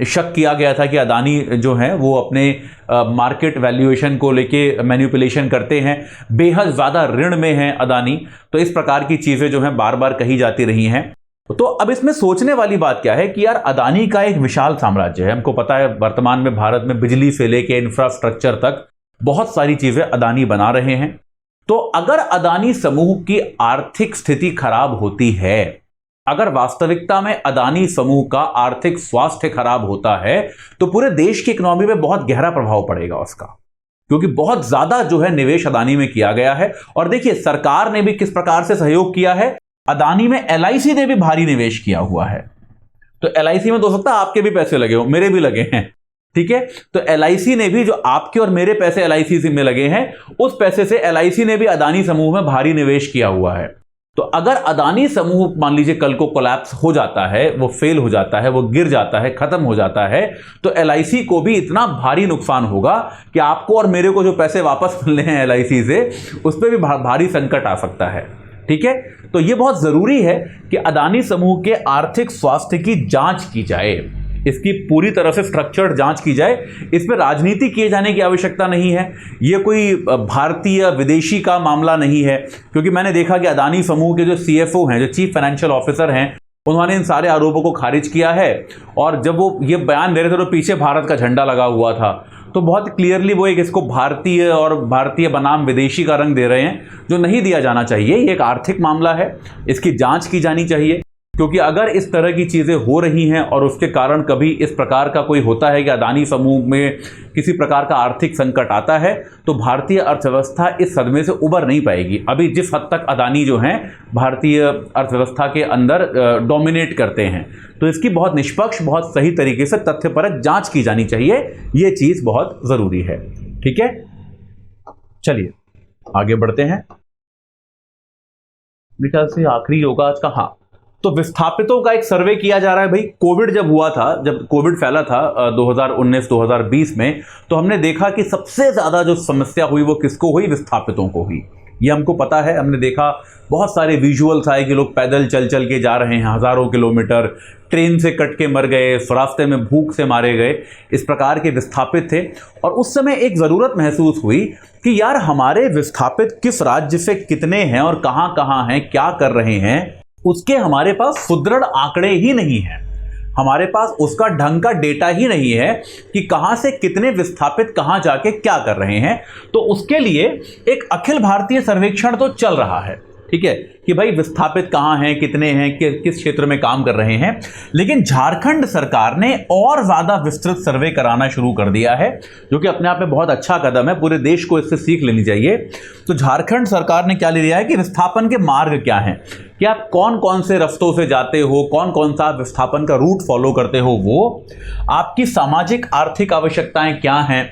शक किया गया था कि अदानी जो है वो अपने मार्केट वैल्यूएशन को लेके मैनिपुलेशन करते हैं, बेहद ज्यादा ऋण में हैं अदानी। तो इस प्रकार की चीजें जो हैं बार बार कही जाती रही हैं। तो अब इसमें सोचने वाली बात क्या है कि यार अदानी का एक विशाल साम्राज्य है। हमको पता है वर्तमान में भारत में बिजली से लेके इंफ्रास्ट्रक्चर तक बहुत सारी चीजें अदानी बना रहे हैं। तो अगर अदानी समूह की आर्थिक स्थिति खराब होती है, अगर वास्तविकता में अदानी समूह का आर्थिक स्वास्थ्य खराब होता है, तो पूरे देश की इकोनॉमी में बहुत गहरा प्रभाव पड़ेगा उसका, क्योंकि बहुत ज्यादा जो है निवेश अदानी में किया गया है। और देखिए सरकार ने भी किस प्रकार से सहयोग किया है। अदानी में एलआईसी ने भी भारी निवेश किया हुआ है। तो एलआईसी में तो हो सकता है आपके भी पैसे लगे हो, मेरे भी लगे हैं। ठीक है, तो एलआईसी ने भी, जो आपके और मेरे पैसे एलआईसी में लगे हैं, उस पैसे से एलआईसी ने भी अदानी समूह में भारी निवेश किया हुआ है। तो अगर अदानी समूह मान लीजिए कल को कोलैप्स हो जाता है, वो फेल हो जाता है, वो गिर जाता है, खत्म हो जाता है, तो एलआईसी को भी इतना भारी नुकसान होगा कि आपको और मेरे को जो पैसे वापस मिलने हैं एलआईसी से, उस पर भी भारी संकट आ सकता है। ठीक है, तो यह बहुत जरूरी है कि अदानी समूह के आर्थिक स्वास्थ्य की जांच की जाए, इसकी पूरी तरह से स्ट्रक्चर्ड जांच की जाए। इसमें राजनीति किए जाने की आवश्यकता नहीं है। यह कोई भारतीय विदेशी का मामला नहीं है, क्योंकि मैंने देखा कि अदानी समूह के जो सीएफओ हैं, जो चीफ फाइनेंशियल ऑफिसर हैं, उन्होंने इन सारे आरोपों को खारिज किया है। और जब वो ये बयान दे रहे थे तो पीछे भारत का झंडा लगा हुआ था। तो बहुत क्लियरली वो एक इसको भारतीय और भारतीय बनाम विदेशी का रंग दे रहे हैं, जो नहीं दिया जाना चाहिए। ये एक आर्थिक मामला है, इसकी जांच की जानी चाहिए। क्योंकि अगर इस तरह की चीजें हो रही हैं और उसके कारण कभी इस प्रकार का कोई होता है कि अदानी समूह में किसी प्रकार का आर्थिक संकट आता है, तो भारतीय अर्थव्यवस्था इस सदमे से उबर नहीं पाएगी। अभी जिस हद तक अदानी जो हैं भारतीय अर्थव्यवस्था के अंदर डोमिनेट करते हैं, तो इसकी बहुत निष्पक्ष, बहुत सही तरीके से तथ्यपरक जांच की जानी चाहिए। ये चीज बहुत जरूरी है। ठीक है, चलिए आगे बढ़ते हैं। मेरे ख्याल से आखिरी होगा आज का। हाँ, तो विस्थापितों का एक सर्वे किया जा रहा है। भाई कोविड जब हुआ था, जब कोविड फैला था 2019-2020 में, तो हमने देखा कि सबसे ज्यादा जो समस्या हुई वो किसको हुई? विस्थापितों को हुई। ये हमको पता है, हमने देखा बहुत सारे विजुअल्स आए कि लोग पैदल चल चल के जा रहे हैं हजारों किलोमीटर, ट्रेन से कट के मर गए, रास्ते में भूख से मारे गए, इस प्रकार के विस्थापित थे। और उस समय एक ज़रूरत महसूस हुई कि यार हमारे विस्थापित किस राज्य से कितने हैं और कहाँ हैं, क्या कर रहे हैं, उसके हमारे पास सुदृढ़ आंकड़े ही नहीं हैं। हमारे पास उसका ढंग का डेटा ही नहीं है कि कहां से कितने विस्थापित कहां जाके क्या कर रहे हैं। तो उसके लिए एक अखिल भारतीय सर्वेक्षण तो चल रहा है, ठीक है, कि भाई विस्थापित कहां हैं, कितने हैं, किस क्षेत्र में काम कर रहे हैं। लेकिन झारखंड सरकार ने और ज्यादा विस्तृत सर्वे कराना शुरू कर दिया है, जो कि अपने आप में बहुत अच्छा कदम है। पूरे देश को इससे सीख लेनी चाहिए। तो झारखंड सरकार ने क्या ले लिया है कि विस्थापन के मार्ग क्या हैं, कि आप कौन कौन से रास्तों से जाते हो, कौन कौन सा विस्थापन का रूट फॉलो करते हो, वो आपकी सामाजिक आर्थिक आवश्यकताएं क्या हैं।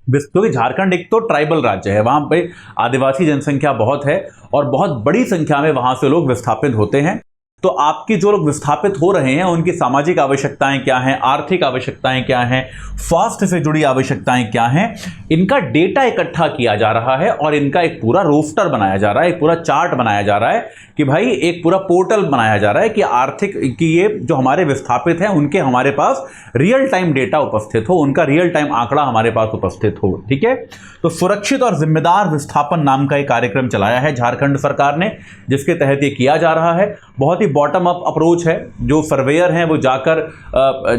क्योंकि झारखंड एक तो ट्राइबल राज्य है, वहां पे आदिवासी जनसंख्या बहुत है और बहुत बड़ी संख्या में वहां से लोग विस्थापित होते हैं। तो आपकी जो लोग विस्थापित हो रहे हैं उनकी सामाजिक आवश्यकताएं क्या हैं, आर्थिक आवश्यकताएं क्या हैं, स्वास्थ्य से जुड़ी आवश्यकताएं क्या हैं, इनका डेटा इकट्ठा किया जा रहा है और इनका एक पूरा रोस्टर बनाया जा रहा है, एक पूरा चार्ट बनाया जा रहा है कि भाई एक पूरा पोर्टल बनाया जा रहा है कि आर्थिक कि ये जो हमारे विस्थापित हैं उनके हमारे पास रियल टाइम डेटा उपस्थित हो, उनका रियल टाइम आंकड़ा हमारे पास उपस्थित हो। ठीक है, तो सुरक्षित और जिम्मेदार विस्थापन नाम का एक कार्यक्रम चलाया है झारखंड सरकार ने, जिसके तहत ये किया जा रहा है। बहुत ही बॉटम अप अप्रोच है। जो सर्वेयर हैं वो जाकर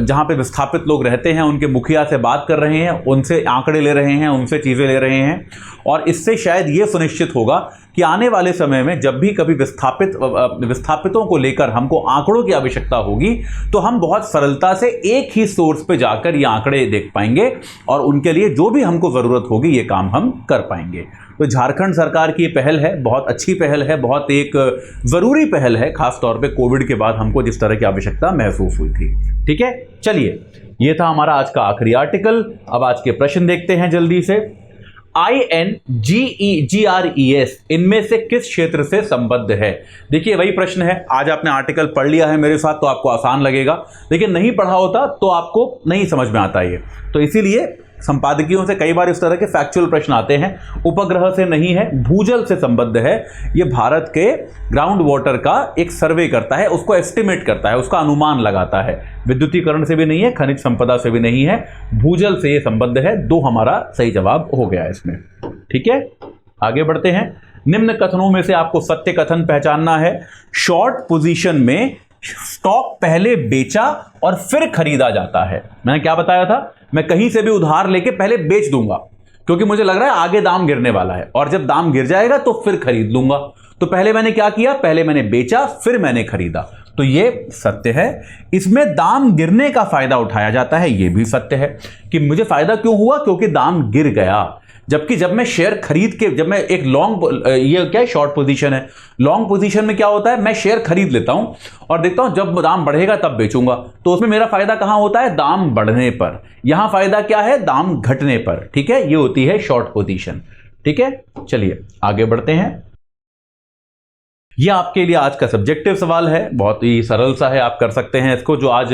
जहां पे विस्थापित लोग रहते हैं उनके मुखिया से बात कर रहे हैं, उनसे आंकड़े ले रहे हैं, उनसे चीज़ें ले रहे हैं, और इससे शायद ये सुनिश्चित होगा कि आने वाले समय में जब भी कभी विस्थापितों को लेकर हमको आंकड़ों की आवश्यकता होगी तो हम बहुत सरलता से एक ही सोर्स पे जाकर ये आंकड़े देख पाएंगे और उनके लिए जो भी हमको ज़रूरत होगी ये काम हम कर पाएंगे। तो झारखंड सरकार की पहल है, बहुत अच्छी पहल है, बहुत एक ज़रूरी पहल है, खास तौर पे कोविड के बाद हमको जिस तरह की आवश्यकता महसूस हुई थी। ठीक है, चलिए, ये था हमारा आज का आखिरी आर्टिकल। अब आज के प्रश्न देखते हैं जल्दी से। INGERES इनमें से किस क्षेत्र से संबद्ध है? देखिए वही प्रश्न है। आज आपने आर्टिकल पढ़ लिया है मेरे साथ तो आपको आसान लगेगा, लेकिन नहीं पढ़ा होता तो आपको नहीं समझ में आता ये। तो इसीलिए संपादकीयों से कई बार इस तरह के फैक्चुअल प्रश्न आते हैं। उपग्रह से नहीं है, भूजल से संबद्ध है। ये भारत के ग्राउंड वाटर का एक सर्वे करता है, उसको एस्टिमेट करता है, उसका अनुमान लगाता है। विद्युतीकरण से भी नहीं है, खनिज संपदा से भी नहीं है, भूजल से ये संबद्ध है। 2 हमारा सही जवाब हो गया इसमें। ठीक है, आगे बढ़ते हैं। निम्न कथनों में से आपको सत्य कथन पहचानना है। शॉर्ट पोजीशन में स्टॉक पहले बेचा और फिर खरीदा जाता है। मैंने क्या बताया था? मैं कहीं से भी उधार लेके पहले बेच दूंगा क्योंकि मुझे लग रहा है आगे दाम गिरने वाला है, और जब दाम गिर जाएगा तो फिर खरीद लूंगा। तो पहले मैंने क्या किया? पहले मैंने बेचा फिर मैंने खरीदा। तो ये सत्य है। इसमें दाम गिरने का फायदा उठाया जाता है, ये भी सत्य है कि मुझे फायदा क्यों हुआ, क्योंकि दाम गिर गया। जबकि जब मैं शेयर खरीद के, जब मैं एक लॉन्ग, ये क्या है, शॉर्ट पोजीशन है। लॉन्ग पोजीशन में क्या होता है, मैं शेयर खरीद लेता हूं और देखता हूं जब दाम बढ़ेगा तब बेचूंगा, तो उसमें मेरा फायदा कहां होता है? दाम बढ़ने पर। यहां फायदा क्या है? दाम घटने पर। ठीक है, ये होती है शॉर्ट पोजीशन। ठीक है, चलिए आगे बढ़ते हैं। ये आपके लिए आज का सब्जेक्टिव सवाल है, बहुत ही सरल सा है, आप कर सकते हैं इसको। जो आज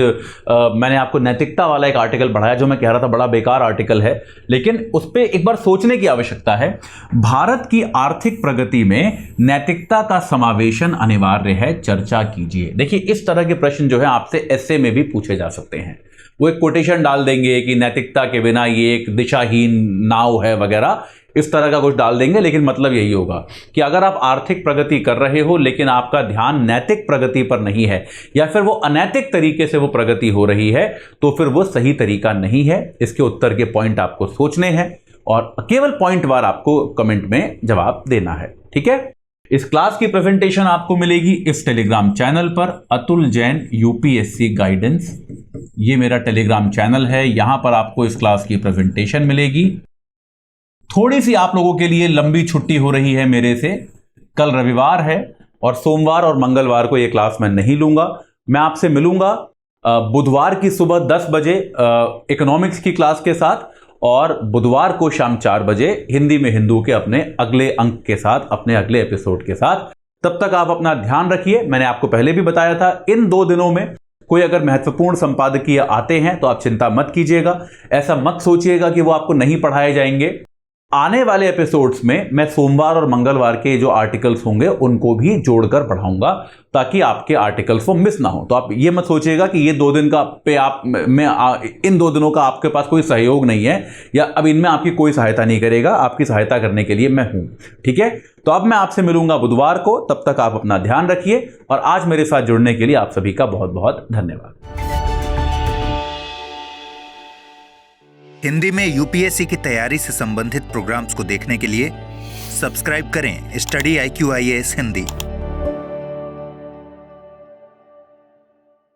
मैंने आपको नैतिकता वाला एक आर्टिकल पढ़ाया, जो मैं कह रहा था बड़ा बेकार आर्टिकल है, लेकिन उस पर एक बार सोचने की आवश्यकता है। भारत की आर्थिक प्रगति में नैतिकता का समावेशन अनिवार्य है, चर्चा कीजिए। देखिए इस तरह के प्रश्न जो है आपसे एस्से में भी पूछे जा सकते हैं। वो एक कोटेशन डाल देंगे कि नैतिकता के बिना ये एक दिशाहीन नाव है वगैरह, इस तरह का कुछ डाल देंगे, लेकिन मतलब यही होगा कि अगर आप आर्थिक प्रगति कर रहे हो लेकिन आपका ध्यान नैतिक प्रगति पर नहीं है, या फिर वो अनैतिक तरीके से वो प्रगति हो रही है, तो फिर वो सही तरीका नहीं है। इसके उत्तर के पॉइंट आपको सोचने हैं और केवल पॉइंट वार आपको कमेंट में जवाब देना है। ठीक है, इस क्लास की प्रेजेंटेशन आपको मिलेगी इस टेलीग्राम चैनल पर, अतुल जैन यूपीएससी गाइडेंस। ये मेरा टेलीग्राम चैनल है, यहां पर आपको इस क्लास की प्रेजेंटेशन मिलेगी। थोड़ी सी आप लोगों के लिए लंबी छुट्टी हो रही है मेरे से। कल रविवार है और सोमवार और मंगलवार को ये क्लास मैं नहीं लूंगा। मैं आपसे मिलूंगा बुधवार की सुबह 10 बजे इकोनॉमिक्स की क्लास के साथ, और बुधवार को शाम 4 बजे हिंदी में हिंदू के अपने अगले अंक के साथ, अपने अगले एपिसोड के साथ। तब तक आप अपना ध्यान रखिए। मैंने आपको पहले भी बताया था, इन 2 दिनों में कोई अगर महत्वपूर्ण संपादकीय आते हैं तो आप चिंता मत कीजिएगा, ऐसा मत सोचिएगा कि वो आपको नहीं पढ़ाए जाएंगे। आने वाले एपिसोड्स में मैं सोमवार और मंगलवार के जो आर्टिकल्स होंगे उनको भी जोड़कर पढ़ाऊंगा, ताकि आपके आर्टिकल्स वो मिस ना हो। तो आप ये मत सोचिएगा कि ये 2 दिन का इन 2 दिनों का आपके पास कोई सहयोग नहीं है, या अब इनमें आपकी कोई सहायता नहीं करेगा। आपकी सहायता करने के लिए मैं हूं। ठीक है, तो अब मैं आपसे मिलूंगा बुधवार को। तब तक आप अपना ध्यान रखिए, और आज मेरे साथ जुड़ने के लिए आप सभी का बहुत बहुत धन्यवाद। हिंदी में यूपीएससी की तैयारी से संबंधित प्रोग्राम्स को देखने के लिए सब्सक्राइब करें स्टडी IQ IAS हिंदी।